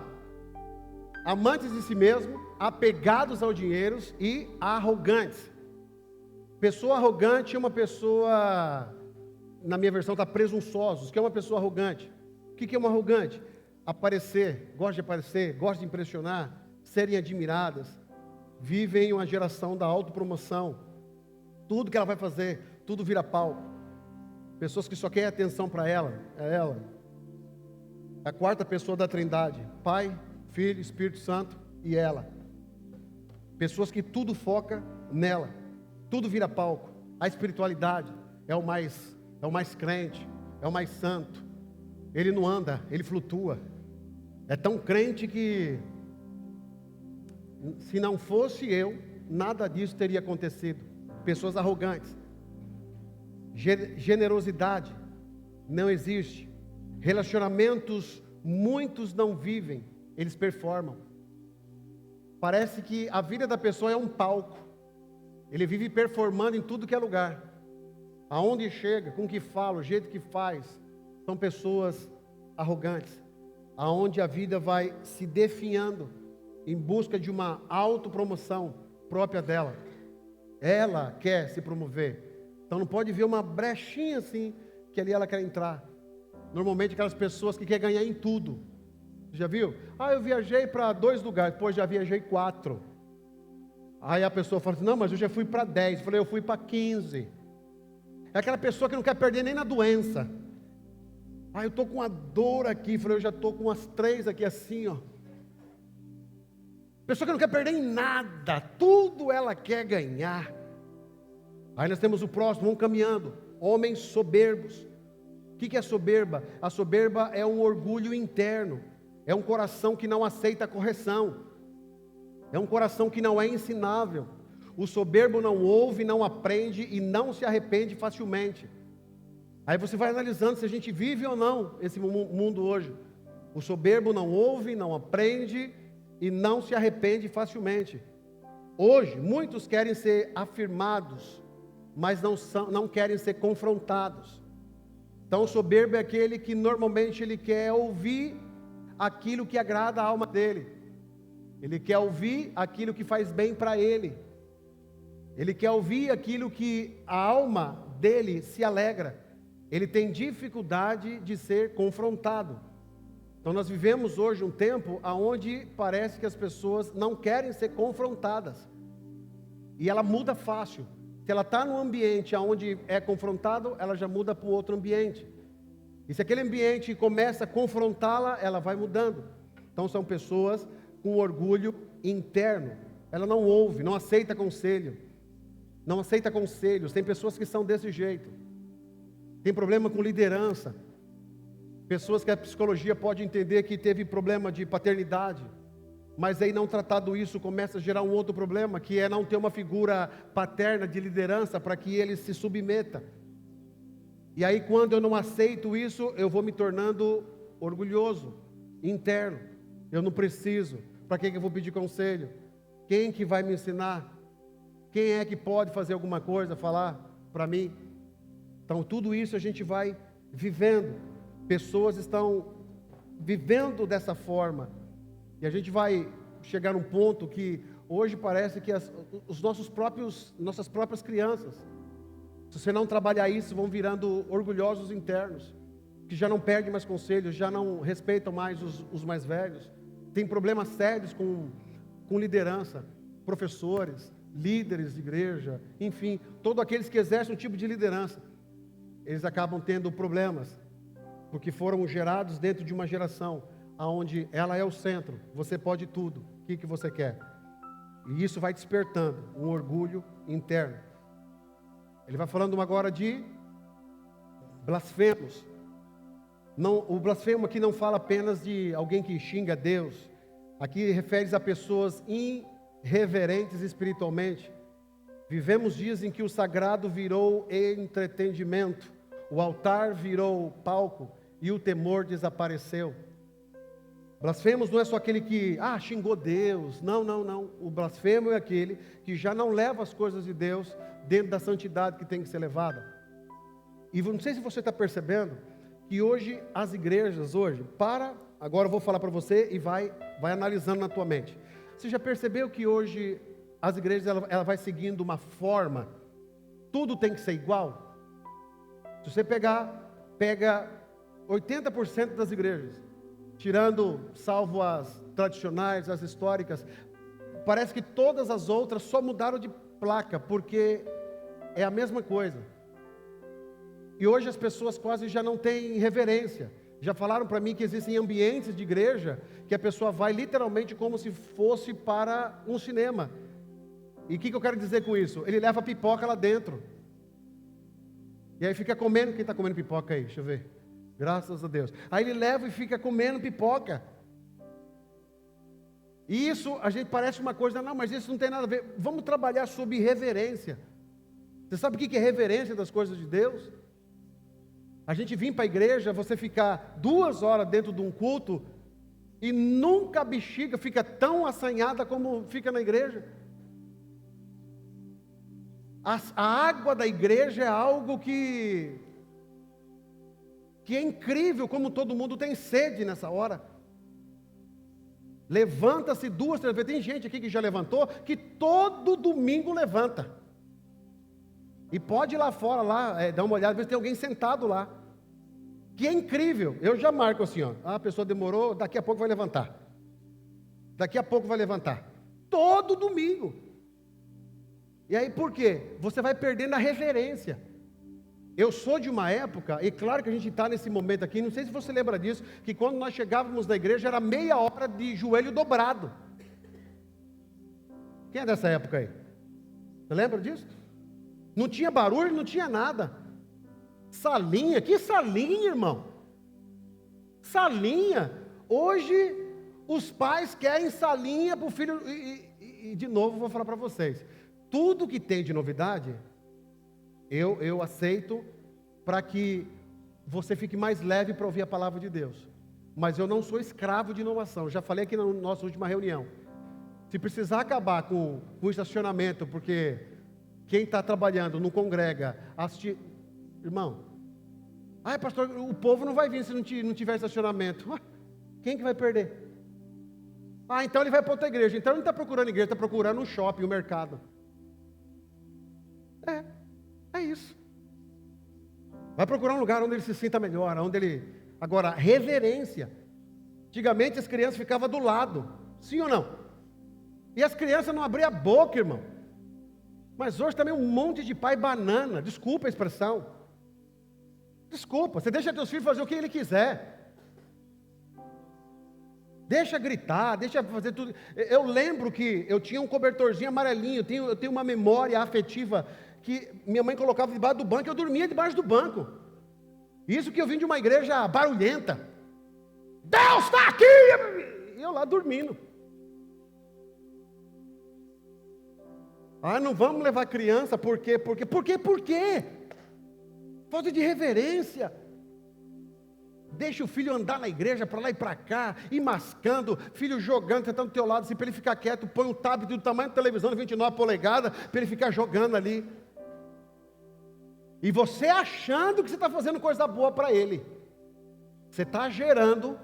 Amantes de si mesmo, apegados ao dinheiro e arrogantes. Pessoa arrogante é uma pessoa, na minha versão está presunçosos. O que é uma pessoa arrogante? O que é uma arrogante? Gosta de aparecer, gosta de impressionar, serem admiradas, vivem uma geração da autopromoção. Tudo que ela vai fazer, tudo vira palco. Pessoas que só querem atenção para ela, é ela. A quarta pessoa da Trindade, Pai, Filho, Espírito Santo e ela. Pessoas que tudo foca nela, tudo vira palco. A espiritualidade é o mais crente, é o mais santo. Ele não anda, ele flutua. É tão crente que, se não fosse eu, nada disso teria acontecido. Pessoas arrogantes. Generosidade não existe. Relacionamentos muitos não vivem, eles performam. Parece que a vida da pessoa é um palco. Ele vive performando em tudo que é lugar. Aonde chega, com o que fala, o jeito que faz, são pessoas arrogantes. Aonde a vida vai se definhando em busca de uma autopromoção própria dela. Ela quer se promover. Então não pode ver uma brechinha assim, que ali ela quer entrar. Normalmente aquelas pessoas que querem ganhar em tudo. Já viu? Eu viajei para 2 lugares, depois já viajei 4. Aí a pessoa fala assim, não, mas eu já fui para 10. Eu falei, eu fui para 15. É aquela pessoa que não quer perder nem na doença. Eu estou com uma dor aqui. Eu falei, eu já estou com umas 3 aqui assim, ó. Pessoa que não quer perder em nada, tudo ela quer ganhar. Aí nós temos o próximo, vamos caminhando. Homens soberbos. O que é soberba? A soberba é um orgulho interno. É um coração que não aceita a correção. É um coração que não é ensinável. O soberbo não ouve, não aprende e não se arrepende facilmente. Aí você vai analisando se a gente vive ou não esse mundo hoje. O soberbo não ouve, não aprende e não se arrepende facilmente. Hoje, muitos querem ser afirmados, mas não querem ser confrontados. Então, o soberbo é aquele que normalmente ele quer ouvir aquilo que agrada a alma dele. Ele quer ouvir aquilo que faz bem para ele. Ele quer ouvir aquilo que a alma dele se alegra. Ele tem dificuldade de ser confrontado. Então nós vivemos hoje um tempo onde parece que as pessoas não querem ser confrontadas. E ela muda fácil. Se ela está num ambiente onde é confrontado, ela já muda para o outro ambiente. E se aquele ambiente começa a confrontá-la, ela vai mudando. Então são pessoas com orgulho interno. Ela não ouve, não aceita conselho. Não aceita conselhos. Tem pessoas que são desse jeito. Tem problema com liderança. Pessoas que a psicologia pode entender que teve problema de paternidade. Mas aí não tratado isso começa a gerar um outro problema, que é não ter uma figura paterna de liderança para que ele se submeta. E aí quando eu não aceito isso, eu vou me tornando orgulhoso, interno. Eu não preciso. Para que eu vou pedir conselho? Quem que vai me ensinar? Quem é que pode fazer alguma coisa, falar para mim? Então tudo isso a gente vai vivendo. Pessoas estão vivendo dessa forma. E a gente vai chegar num ponto que hoje parece que nossas próprias crianças, se você não trabalhar isso, vão virando orgulhosos internos, que já não perdem mais conselhos, já não respeitam mais os mais velhos. Tem problemas sérios com liderança, professores, líderes de igreja, enfim, todos aqueles que exercem um tipo de liderança, eles acabam tendo problemas, porque foram gerados dentro de uma geração onde ela é o centro, você pode tudo, o que você quer? E isso vai despertando um orgulho interno. Ele vai falando agora de blasfemos. Não, o blasfemo aqui não fala apenas de alguém que xinga Deus. Aqui refere-se a pessoas irreverentes espiritualmente. Vivemos dias em que o sagrado virou entretenimento, o altar virou palco e o temor desapareceu. Blasfemos não é só aquele que, xingou Deus. Não. O blasfemo é aquele que já não leva as coisas de Deus dentro da santidade que tem que ser levada. E não sei se você está percebendo que hoje as igrejas, agora eu vou falar para você e vai analisando na tua mente. Você já percebeu que hoje as igrejas ela vai seguindo uma forma, tudo tem que ser igual? Se você pega 80% das igrejas, salvo as tradicionais, as históricas, parece que todas as outras só mudaram de placa, porque é a mesma coisa. E hoje as pessoas quase já não têm reverência. Já falaram para mim que existem ambientes de igreja que a pessoa vai literalmente como se fosse para um cinema. E o que eu quero dizer com isso? Ele leva pipoca lá dentro. E aí fica comendo. Quem está comendo pipoca aí? Deixa eu ver. Graças a Deus. Aí ele leva e fica comendo pipoca. E isso a gente parece uma coisa, não, mas isso não tem nada a ver. Vamos trabalhar sobre reverência. Você sabe o que é reverência das coisas de Deus? A gente vir para a igreja, você ficar 2 horas dentro de um culto e nunca a bexiga fica tão assanhada como fica na igreja. A água da igreja é algo que é incrível, como todo mundo tem sede nessa hora. Levanta-se 2, 3 vezes. Tem gente aqui que já levantou, que todo domingo levanta. E pode ir lá fora, dar uma olhada, ver se tem alguém sentado lá. Que é incrível. Eu já marco assim, a pessoa demorou, daqui a pouco vai levantar. Daqui a pouco vai levantar. Todo domingo. E aí por quê? Você vai perdendo a reverência. Eu sou de uma época, e claro que a gente está nesse momento aqui, não sei se você lembra disso, que quando nós chegávamos na igreja era meia hora de joelho dobrado. Quem é dessa época aí? Você lembra disso? Não tinha barulho, não tinha nada. Salinha, que salinha, irmão? Salinha. Hoje os pais querem salinha para o filho. E de novo vou falar para vocês. Tudo que tem de novidade, eu aceito para que você fique mais leve para ouvir a palavra de Deus. Mas eu não sou escravo de inovação. Já falei aqui na nossa última reunião. Se precisar acabar com o estacionamento, porque quem está trabalhando não congrega, assistir. Irmão, pastor, o povo não vai vir se não tiver estacionamento. Quem que vai perder? Então ele vai para outra igreja. Então ele não está procurando igreja, está procurando um shopping, um mercado. É isso. Vai procurar um lugar onde ele se sinta melhor, Agora, reverência. Antigamente as crianças ficavam do lado, sim ou não? E as crianças não abriam a boca, irmão. Mas hoje também um monte de pai banana, desculpa a expressão. Desculpa, você deixa teus filhos fazer o que ele quiser. Deixa gritar, deixa fazer tudo. Eu lembro que eu tinha um cobertorzinho amarelinho, eu tenho uma memória afetiva que minha mãe colocava debaixo do banco, eu dormia debaixo do banco. Isso que eu vim de uma igreja barulhenta. Deus está aqui! E eu lá dormindo. Não vamos levar criança, por quê? Por quê? Falta de reverência. Deixa o filho andar na igreja, para lá e para cá, e mascando, filho jogando, sentando do teu lado, assim, para ele ficar quieto, põe um tablet do tamanho da televisão, de 29 polegadas, para ele ficar jogando ali. E você achando que você está fazendo coisa boa para ele. Você está gerando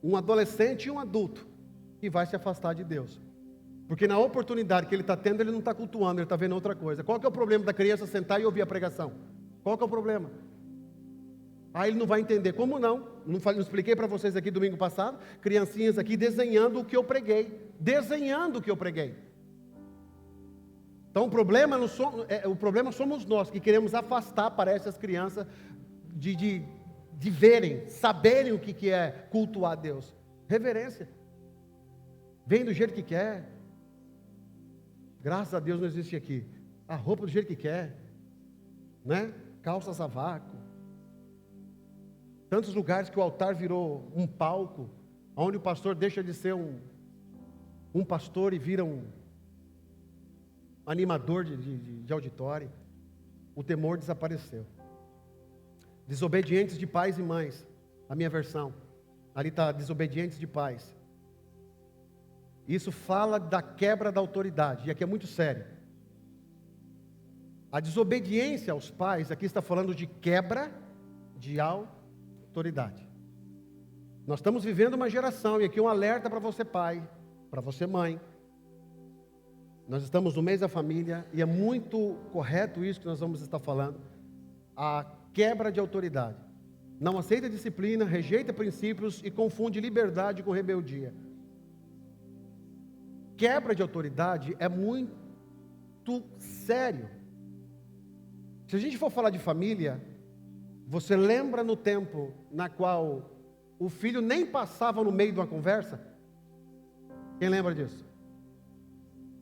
um adolescente e um adulto que vai se afastar de Deus. Porque na oportunidade que ele está tendo, ele não está cultuando, ele está vendo outra coisa. Qual que é o problema da criança sentar e ouvir a pregação? Qual que é o problema? Ele não vai entender. Como não? Não expliquei para vocês aqui domingo passado? Criancinhas aqui desenhando o que eu preguei. Então o problema somos nós, que queremos afastar, parece, as crianças de verem, saberem o que é cultuar Deus. Reverência. Vem do jeito que quer. Graças a Deus não existe aqui. A roupa do jeito que quer, né? calças a vácuo. Tantos lugares que o altar virou um palco, onde o pastor deixa de ser um pastor e vira um animador de auditório. O temor desapareceu. Desobedientes de pais e mães, a minha versão. Ali está, desobedientes de pais. Isso fala da quebra da autoridade, e aqui é muito sério. A desobediência aos pais, aqui está falando de quebra de autoridade. Nós estamos vivendo uma geração, e aqui um alerta para você pai, para você mãe. Nós estamos no mês da família, e é muito correto isso que nós vamos estar falando. A quebra de autoridade. Não aceita disciplina, rejeita princípios e confunde liberdade com rebeldia. Quebra de autoridade é muito sério. Se a gente for falar de família, você lembra no tempo na qual o filho nem passava no meio de uma conversa? Quem lembra disso?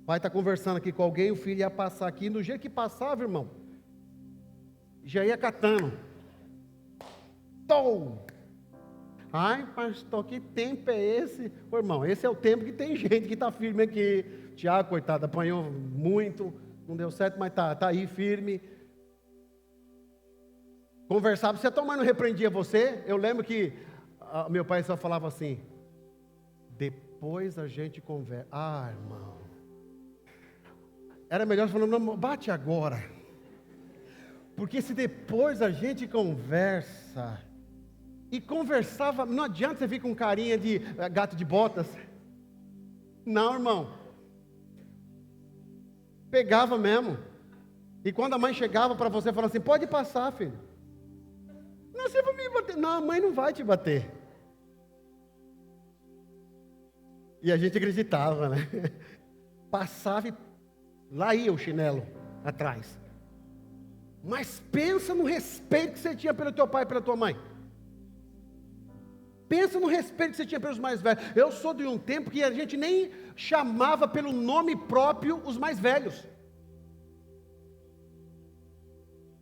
O pai está conversando aqui com alguém, o filho ia passar aqui, no jeito que passava, irmão, já ia catando. Tom! Ai, pastor, que tempo é esse? Ô, irmão, esse é o tempo que tem gente que está firme aqui. Tiago, coitado, apanhou muito, não deu certo, mas tá aí firme. Conversava, se a tua mãe não repreendia você, eu lembro que meu pai só falava assim, depois a gente conversa. Ah, irmão, era melhor falar, não, bate agora, porque se depois a gente conversa, e conversava, não adianta você vir com carinha de gato de botas, não, irmão, pegava mesmo, e quando a mãe chegava para você, falava assim, pode passar, filho. Não, você vai me bater. Não, a mãe não vai te bater. E a gente acreditava, né? Passava e lá ia o chinelo atrás. Mas pensa no respeito que você tinha pelo teu pai e pela tua mãe. Pensa no respeito que você tinha pelos mais velhos. Eu sou de um tempo que a gente nem chamava pelo nome próprio os mais velhos.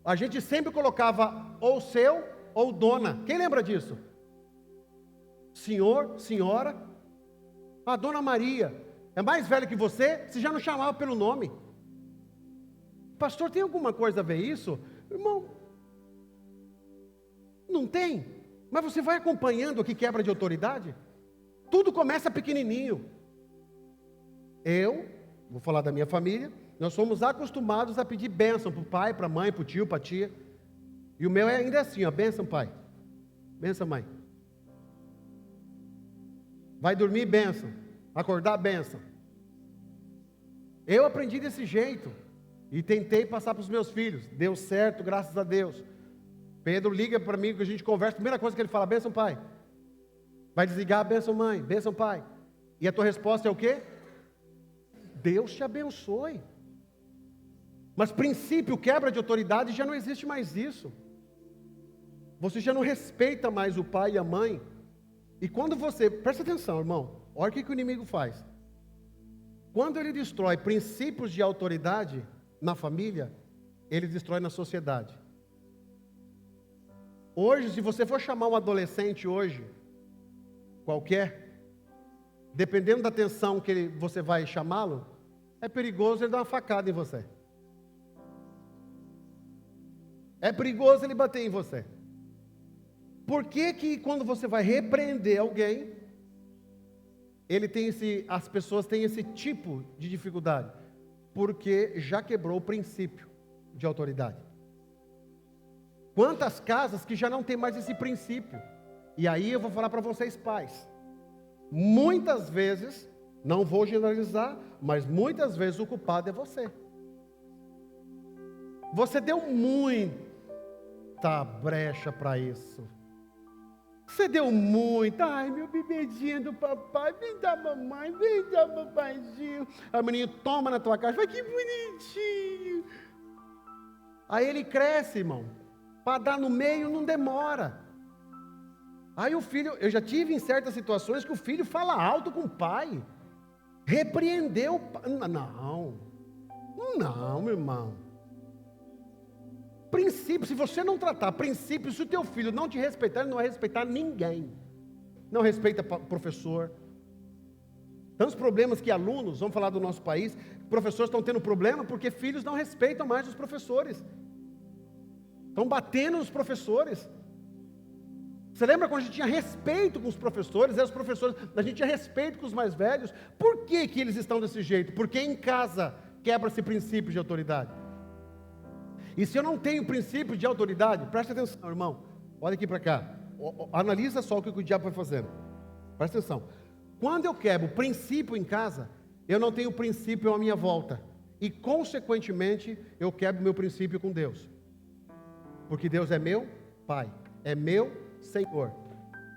A gente sempre colocava ou seu ou dona. Quem lembra disso? Senhor, senhora. A dona Maria é mais velha que você já não chamava pelo nome. Pastor, tem alguma coisa a ver isso? Irmão, não tem. Mas você vai acompanhando aqui quebra de autoridade? Tudo começa pequenininho. Eu, vou falar da minha família, nós somos acostumados a pedir bênção para o pai, para a mãe, para o tio, para a tia. E o meu é ainda assim, ó, bênção pai, bênção mãe. Vai dormir, bênção. Acordar, bênção. Eu aprendi desse jeito. E tentei passar para os meus filhos. Deu certo, graças a Deus. Pedro liga para mim, que a gente conversa. Primeira coisa que ele fala, bênção pai. Vai desligar, bênção mãe, bênção pai. E a tua resposta é o quê? Deus te abençoe. Mas princípio, quebra de autoridade, já não existe mais isso. Você já não respeita mais o pai e a mãe. E quando você, presta atenção, irmão, olha o que o inimigo faz. Quando ele destrói princípios de autoridade na família, ele destrói na sociedade. Hoje, se você for chamar um adolescente hoje, qualquer, dependendo da atenção que você vai chamá-lo, é perigoso ele dar uma facada em você. É perigoso ele bater em você. Por que quando você vai repreender alguém, as pessoas têm esse tipo de dificuldade? Porque já quebrou o princípio de autoridade. Quantas casas que já não tem mais esse princípio? E aí eu vou falar para vocês pais. Muitas vezes, não vou generalizar, mas muitas vezes o culpado é você. Você deu muita brecha para isso. Você deu muito. Ai, meu bebedinho do papai, vem da mamãe, vem da papaizinho. Aí o menino toma na tua casa, vai que bonitinho. Aí ele cresce, irmão. Para dar no meio não demora. Aí o filho, eu já tive em certas situações que o filho fala alto com o pai. Repreendeu o pai. Não, meu irmão. Princípio, se você não tratar princípios, se o teu filho não te respeitar, ele não vai respeitar ninguém. Não respeita professor. Tantos problemas que alunos, vamos falar do nosso país, professores estão tendo problema porque filhos não respeitam mais os professores. Estão batendo nos professores. Você lembra quando a gente tinha respeito com os professores? A gente tinha respeito com os mais velhos. Por que que eles estão desse jeito? Porque em casa quebra-se princípio de autoridade. E se eu não tenho princípio de autoridade, presta atenção, irmão. Olha aqui para cá. Analisa só o que o diabo vai fazendo. Presta atenção. Quando eu quebro o princípio em casa, eu não tenho princípio à minha volta. E, consequentemente, eu quebro meu princípio com Deus. Porque Deus é meu Pai, é meu Senhor.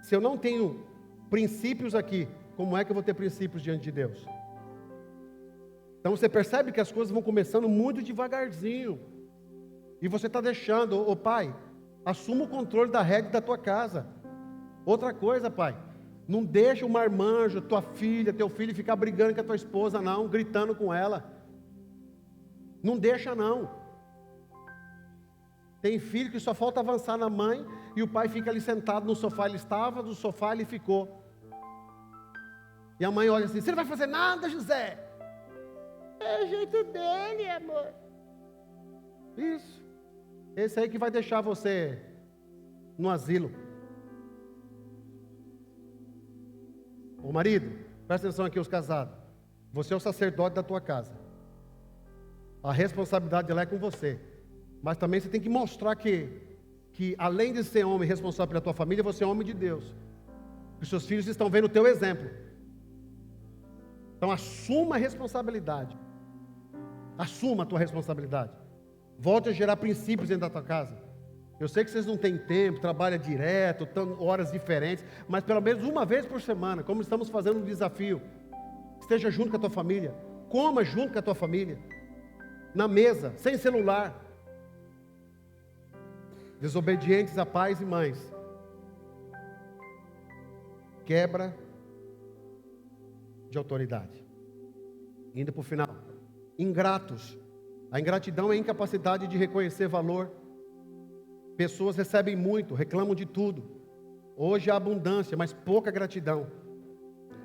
Se eu não tenho princípios aqui, como é que eu vou ter princípios diante de Deus? Então você percebe que as coisas vão começando muito devagarzinho. E você está deixando, ô pai, assuma o controle da rédea da tua casa. Outra coisa, pai, não deixa o marmanjo, tua filha, teu filho ficar brigando com a tua esposa, não, gritando com ela. Não deixa, não. Tem filho que só falta avançar na mãe e o pai fica ali sentado no sofá. Ele estava, no sofá ele ficou. E a mãe olha assim: você não vai fazer nada, José? É o jeito dele, amor. Isso. Esse aí que vai deixar você no asilo. Ô marido, presta atenção aqui, os casados. Você é o sacerdote da tua casa. A responsabilidade lá é com você. Mas também você tem que mostrar que além de ser homem responsável pela tua família, você é homem de Deus. Os seus filhos estão vendo o teu exemplo. Então assuma a responsabilidade. Assuma a tua responsabilidade. Volte a gerar princípios dentro da tua casa. Eu sei que vocês não têm tempo, trabalham direto, horas diferentes, mas pelo menos uma vez por semana, como estamos fazendo um desafio, esteja junto com a tua família, coma junto com a tua família, na mesa, sem celular. Desobedientes a pais e mães. Quebra de autoridade. Indo para o final. Ingratos. A ingratidão é a incapacidade de reconhecer valor. Pessoas recebem muito, reclamam de tudo. Hoje há abundância, mas pouca gratidão.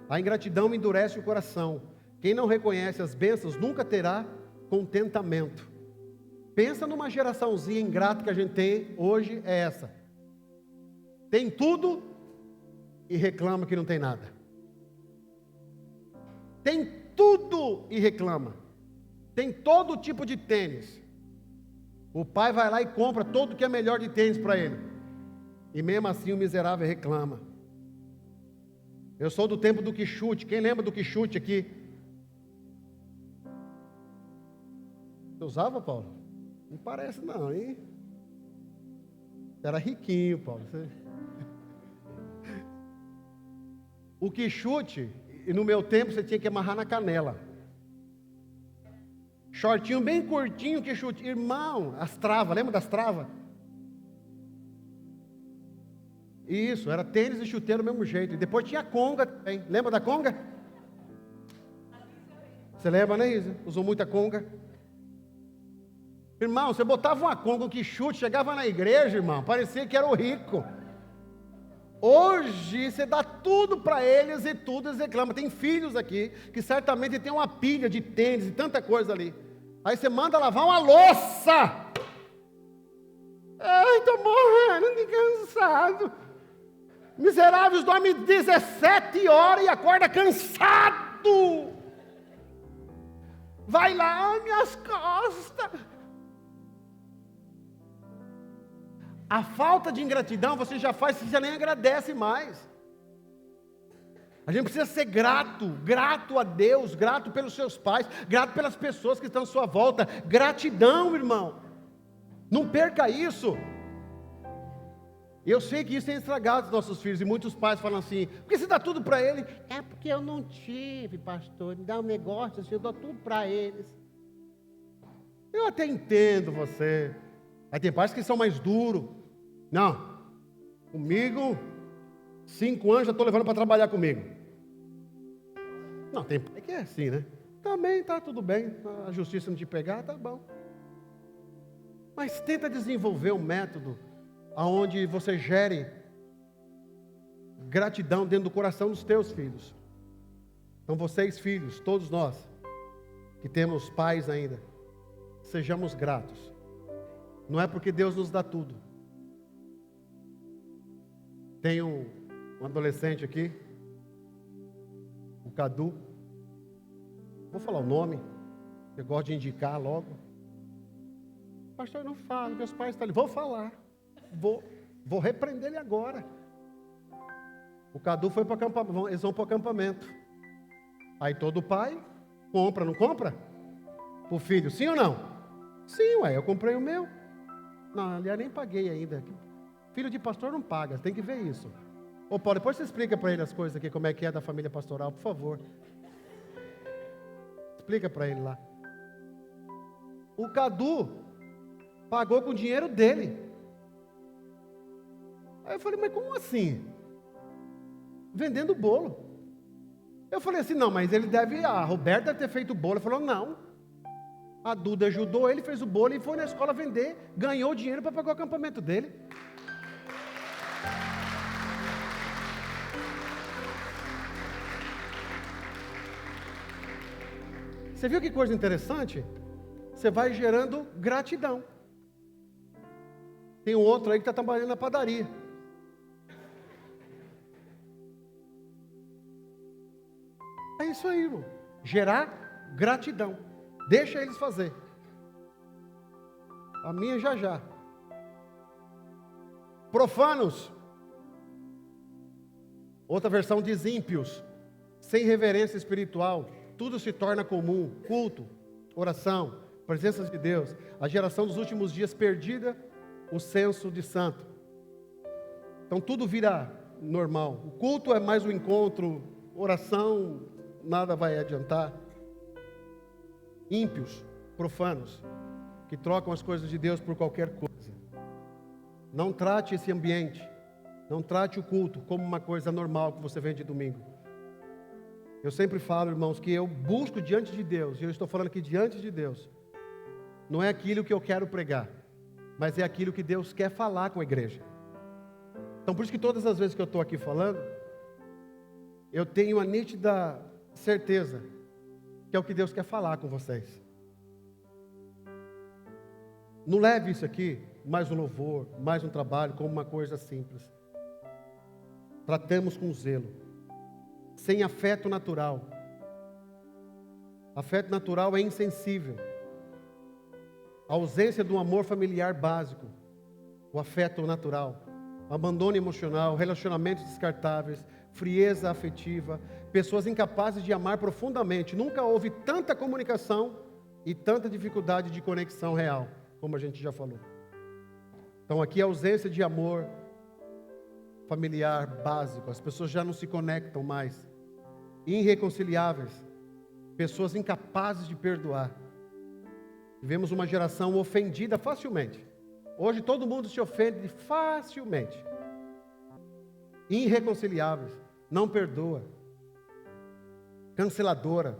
A ingratidão endurece o coração. Quem não reconhece as bênçãos nunca terá contentamento. Pensa numa geraçãozinha ingrata que a gente tem hoje, é essa. Tem tudo e reclama que não tem nada. Tem tudo e reclama. Tem todo tipo de tênis. O pai vai lá e compra todo que é melhor de tênis para ele. E mesmo assim o miserável reclama. Eu sou do tempo do quichute. Quem lembra do quichute aqui? Você usava, Paulo? Não parece não, hein? Você era riquinho, Paulo. O quichute, e no meu tempo você tinha que amarrar na canela. Shortinho bem curtinho, quichute. Irmão, as travas, lembra das travas? Isso, era tênis e chuteiro do mesmo jeito. E depois tinha a conga também. Lembra da conga? Você lembra, né, Isa? Usou muita conga. Irmão, você botava uma conga, um quichute, chegava na igreja, irmão, parecia que era o rico. Hoje, você dá tudo para eles e tudo eles reclamam. Tem filhos aqui, que certamente tem uma pilha de tênis e tanta coisa ali. Aí você manda lavar uma louça. Ai, estou morrendo de cansado. Miseráveis dormem 17 horas e acorda cansado. Vai lá, ai, minhas costas. A falta de ingratidão você já faz, você já nem agradece mais. A gente precisa ser grato a Deus, grato pelos seus pais, grato pelas pessoas que estão à sua volta. Gratidão, irmão. Não perca isso. Eu sei que isso tem estragado os nossos filhos, e muitos pais falam assim: por que você dá tudo para ele? É porque eu não tive, pastor, me dá um negócio assim, eu dou tudo para eles. Eu até entendo você. Aí tem pais que são mais duros. Não, comigo, 5 anos já estou levando para trabalhar comigo. Não, tem pai que é assim, né? Também tá tudo bem, a justiça não te pegar, tá bom. Mas tenta desenvolver um método onde você gere gratidão dentro do coração dos teus filhos. Então vocês filhos, todos nós, que temos pais ainda, sejamos gratos. Não é porque Deus nos dá tudo. Tem um adolescente aqui, o Cadu. Vou falar o nome, eu gosto de indicar logo. Pastor, não fala, meus pais estão ali. Vou falar, vou repreender ele agora. O Cadu foi para o acampamento, eles vão para o acampamento. Aí todo pai compra, não compra? Para o filho, sim ou não? Sim, ué, eu comprei o meu. Não, aliás, nem paguei ainda. Filho de pastor não paga, tem que ver isso. Ô Paulo, depois você explica para ele as coisas aqui, como é que é da família pastoral, por favor. Explica para ele lá. O Cadu pagou com o dinheiro dele. Aí eu falei, mas como assim? Vendendo bolo. Eu falei assim, não, mas a Roberta deve ter feito o bolo. Ele falou, não. A Duda ajudou ele, fez o bolo e foi na escola vender. Ganhou dinheiro para pagar o acampamento dele. Você viu que coisa interessante? Você vai gerando gratidão. Tem um outro aí que está trabalhando na padaria. É isso aí, irmão. Gerar gratidão. Deixa eles fazer. A minha já. Profanos. Outra versão diz ímpios. Sem reverência espiritual. Tudo se torna comum. Culto, oração, presença de Deus. A geração dos últimos dias perdida o senso de santo. Então tudo vira normal. O culto é mais um encontro. Oração, nada vai adiantar. Ímpios, profanos, que trocam as coisas de Deus por qualquer coisa. Não trate esse ambiente, não trate o culto como uma coisa normal que você vem de domingo. Eu sempre falo, irmãos, que eu busco diante de Deus, e eu estou falando aqui diante de Deus, não é aquilo que eu quero pregar, mas é aquilo que Deus quer falar com a igreja. Então por isso que todas as vezes que eu estou aqui falando, eu tenho a nítida certeza que é o que Deus quer falar com vocês. Não leve isso aqui, mais um louvor, mais um trabalho, como uma coisa simples. Tratamos com zelo, sem afeto natural. Afeto natural é insensível. A ausência de um amor familiar básico, o afeto natural, abandono emocional, relacionamentos descartáveis, frieza afetiva, pessoas incapazes de amar profundamente. Nunca houve tanta comunicação e tanta dificuldade de conexão real, como a gente já falou. Então aqui a ausência de amor familiar básico, as pessoas já não se conectam mais, irreconciliáveis, pessoas incapazes de perdoar. Vivemos uma geração ofendida facilmente. Hoje todo mundo se ofende facilmente. Irreconciliáveis, não perdoa, canceladora,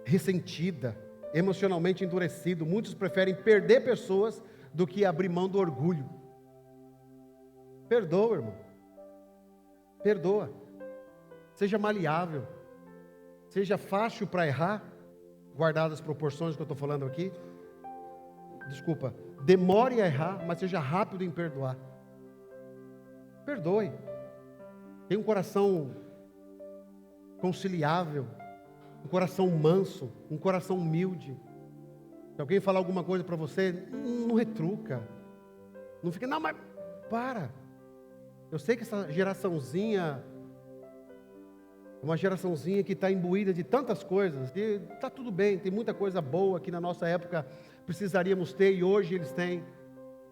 ressentida, emocionalmente endurecido. Muitos preferem perder pessoas do que abrir mão do orgulho. Perdoa, irmão. Perdoa. Seja maleável. Seja fácil para errar, guardadas as proporções que eu estou falando aqui. Desculpa, demore a errar, mas seja rápido em perdoar. Perdoe. Tenha um coração conciliável, um coração manso, um coração humilde. Se alguém falar alguma coisa para você, não retruca. Não fica, não, mas para. Eu sei que essa geraçãozinha é uma geraçãozinha que está imbuída de tantas coisas, e está tudo bem, tem muita coisa boa que na nossa época precisaríamos ter e hoje eles têm.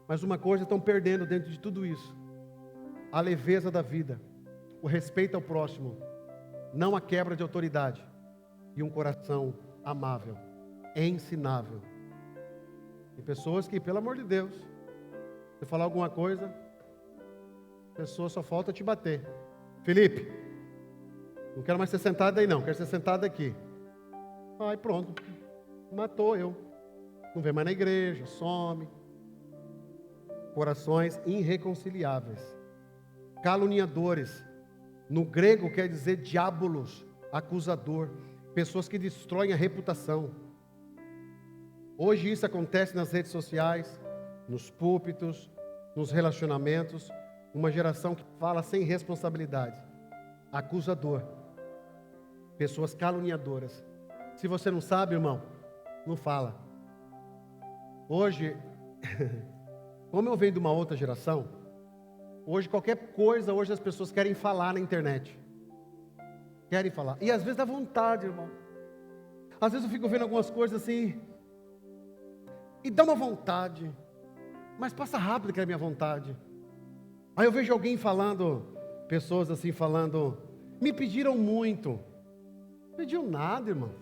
Mas uma coisa estão perdendo dentro de tudo isso: a leveza da vida, o respeito ao próximo, não a quebra de autoridade, e um coração amável, ensinável. Tem pessoas que, pelo amor de Deus, você falar alguma coisa, a pessoa só falta te bater. Felipe, não quero mais ser sentado aí não, quero ser sentado aqui. Aí pronto, matou eu. Não vem mais na igreja, some. Corações irreconciliáveis. Caluniadores. No grego quer dizer diabolos, acusador. Pessoas que destroem a reputação. Hoje isso acontece nas redes sociais, nos púlpitos, nos relacionamentos. Uma geração que fala sem responsabilidade. Acusador. Pessoas caluniadoras. Se você não sabe, irmão, não fala. Hoje, como eu venho de uma outra geração, hoje qualquer coisa, hoje as pessoas querem falar na internet. Querem falar. E às vezes dá vontade, irmão. Às vezes eu fico vendo algumas coisas assim, e dá uma vontade, mas passa rápido que é a minha vontade. Aí eu vejo alguém falando, pessoas assim falando, me pediram muito. Não pediu nada, irmão.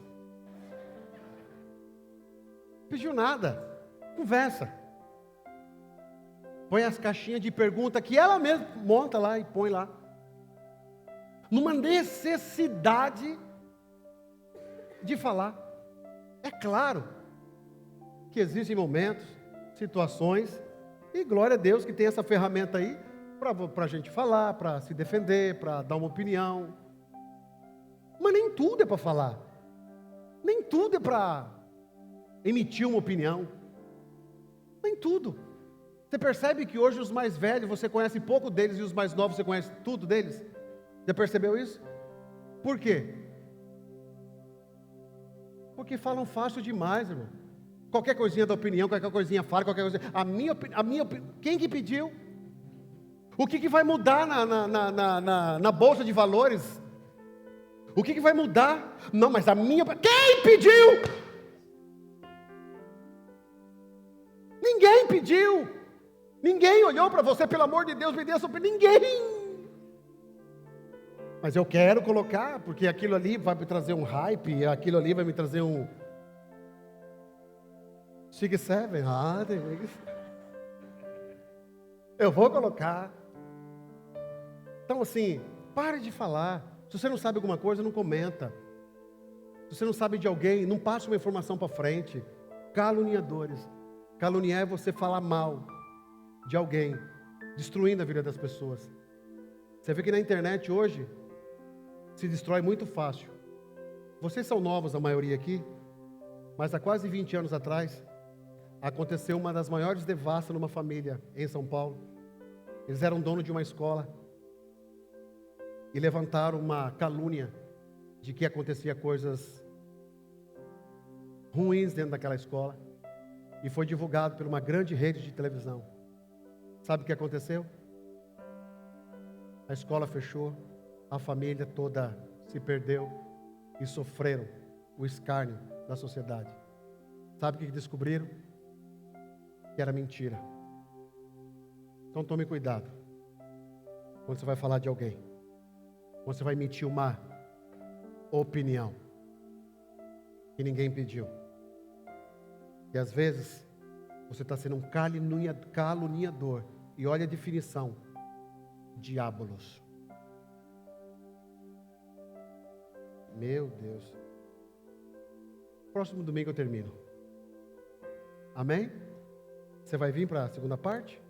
Não pediu nada. Conversa. Põe as caixinhas de pergunta que ela mesma monta lá e põe lá. Numa necessidade de falar. É claro que existem momentos, situações, e glória a Deus que tem essa ferramenta aí para a gente falar, para se defender, para dar uma opinião. Mas nem tudo é para falar. Nem tudo é para emitir uma opinião. Nem tudo. Você percebe que hoje os mais velhos, você conhece pouco deles, e os mais novos, você conhece tudo deles? Já percebeu isso? Por quê? Porque falam fácil demais, irmão. Qualquer coisinha da opinião, qualquer coisinha fala, qualquer coisa. A minha opinião, quem que pediu? O que vai mudar na bolsa de valores? O que vai mudar? Não, mas a minha... Quem pediu? Ninguém pediu. Ninguém olhou para você, pelo amor de Deus, me dê essa opinião. Ninguém. Mas eu quero colocar, porque aquilo ali vai me trazer um hype, aquilo ali vai me trazer um... Sig 7, eu vou colocar. Então assim, pare de falar. Se você não sabe alguma coisa, não comenta. Se você não sabe de alguém, não passe uma informação para frente. Caluniadores. Caluniar é você falar mal de alguém, destruindo a vida das pessoas. Você vê que na internet hoje se destrói muito fácil. Vocês são novos, a maioria aqui, mas há quase 20 anos atrás aconteceu uma das maiores devastas numa família em São Paulo. Eles eram donos de uma escola e levantaram uma calúnia de que acontecia coisas ruins dentro daquela escola, e foi divulgado por uma grande rede de televisão. Sabe o que aconteceu? A escola fechou, a família toda se perdeu e sofreram o escárnio da sociedade. Sabe o que descobriram? Que era mentira. Então tome cuidado quando você vai falar de alguém, quando você vai emitir uma opinião que ninguém pediu. E às vezes você está sendo um caluniador. E olha a definição: diabolos. Meu Deus. Próximo domingo eu termino. Amém? Você vai vir para a segunda parte?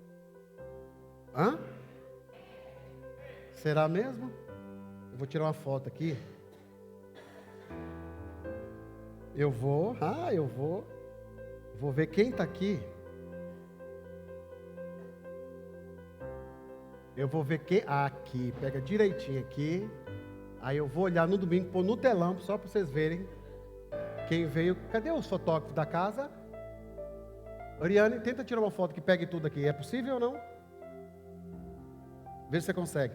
Hã? Será mesmo? Eu vou tirar uma foto aqui. Eu vou ver quem está aqui. Eu vou ver quem... Aqui, pega direitinho aqui. Aí eu vou olhar no domingo, pôr no telão, só para vocês verem quem veio. Cadê os fotógrafos da casa? Oriane, tenta tirar uma foto que pegue tudo aqui. É possível ou não? Vê se você consegue.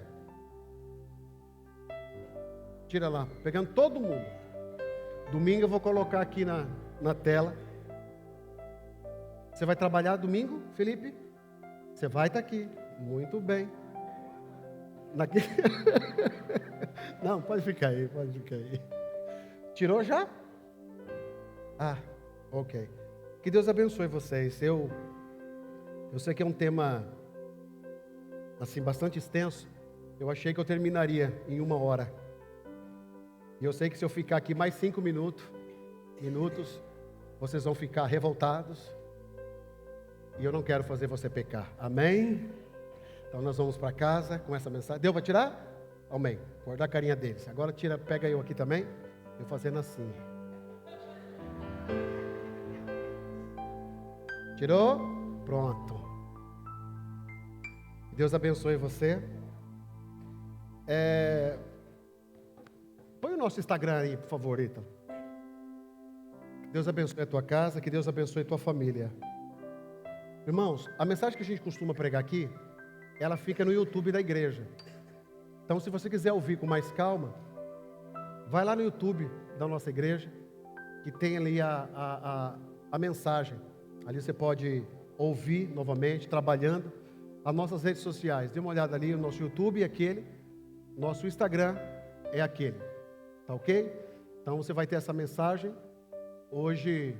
Tira lá, pegando todo mundo. Domingo eu vou colocar aqui na tela. Você vai trabalhar domingo, Felipe? Você vai estar aqui. Muito bem. Não, pode ficar aí, pode ficar aí. Tirou já? Ah, ok. Que Deus abençoe vocês. Eu sei que é um tema assim bastante extenso. Eu achei que eu terminaria em 1 hora. E eu sei que se eu ficar aqui mais 5 minutos, vocês vão ficar revoltados. E eu não quero fazer você pecar. Amém? Então nós vamos para casa com essa mensagem. Deu para tirar? Amém. Guardar a carinha deles. Agora tira, pega eu aqui também. Eu fazendo assim. Tirou? Pronto. Deus abençoe você. Põe o nosso Instagram aí, por favor, Ítalo. Que Deus abençoe a tua casa, que Deus abençoe a tua família. Irmãos, a mensagem que a gente costuma pregar aqui, ela fica no YouTube da igreja. Então, se você quiser ouvir com mais calma, vai lá no YouTube da nossa igreja, que tem ali a mensagem. Ali você pode ouvir novamente, trabalhando. As nossas redes sociais, dê uma olhada ali, o nosso YouTube é aquele, nosso Instagram é aquele, tá ok? Então você vai ter essa mensagem, hoje,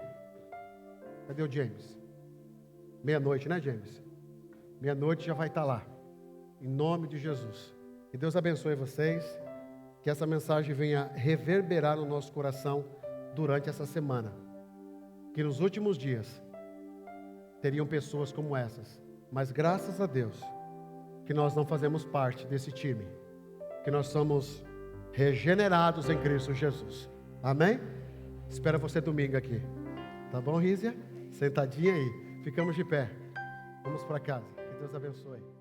cadê o James? Meia-noite, né, James? Meia-noite já vai estar lá, em nome de Jesus. Que Deus abençoe vocês, que essa mensagem venha reverberar no nosso coração durante essa semana. Que nos últimos dias, teriam pessoas como essas. Mas graças a Deus, que nós não fazemos parte desse time. Que nós somos regenerados em Cristo Jesus. Amém? Espero você domingo aqui. Tá bom, Rízia? Sentadinha aí. Ficamos de pé. Vamos para casa. Que Deus abençoe.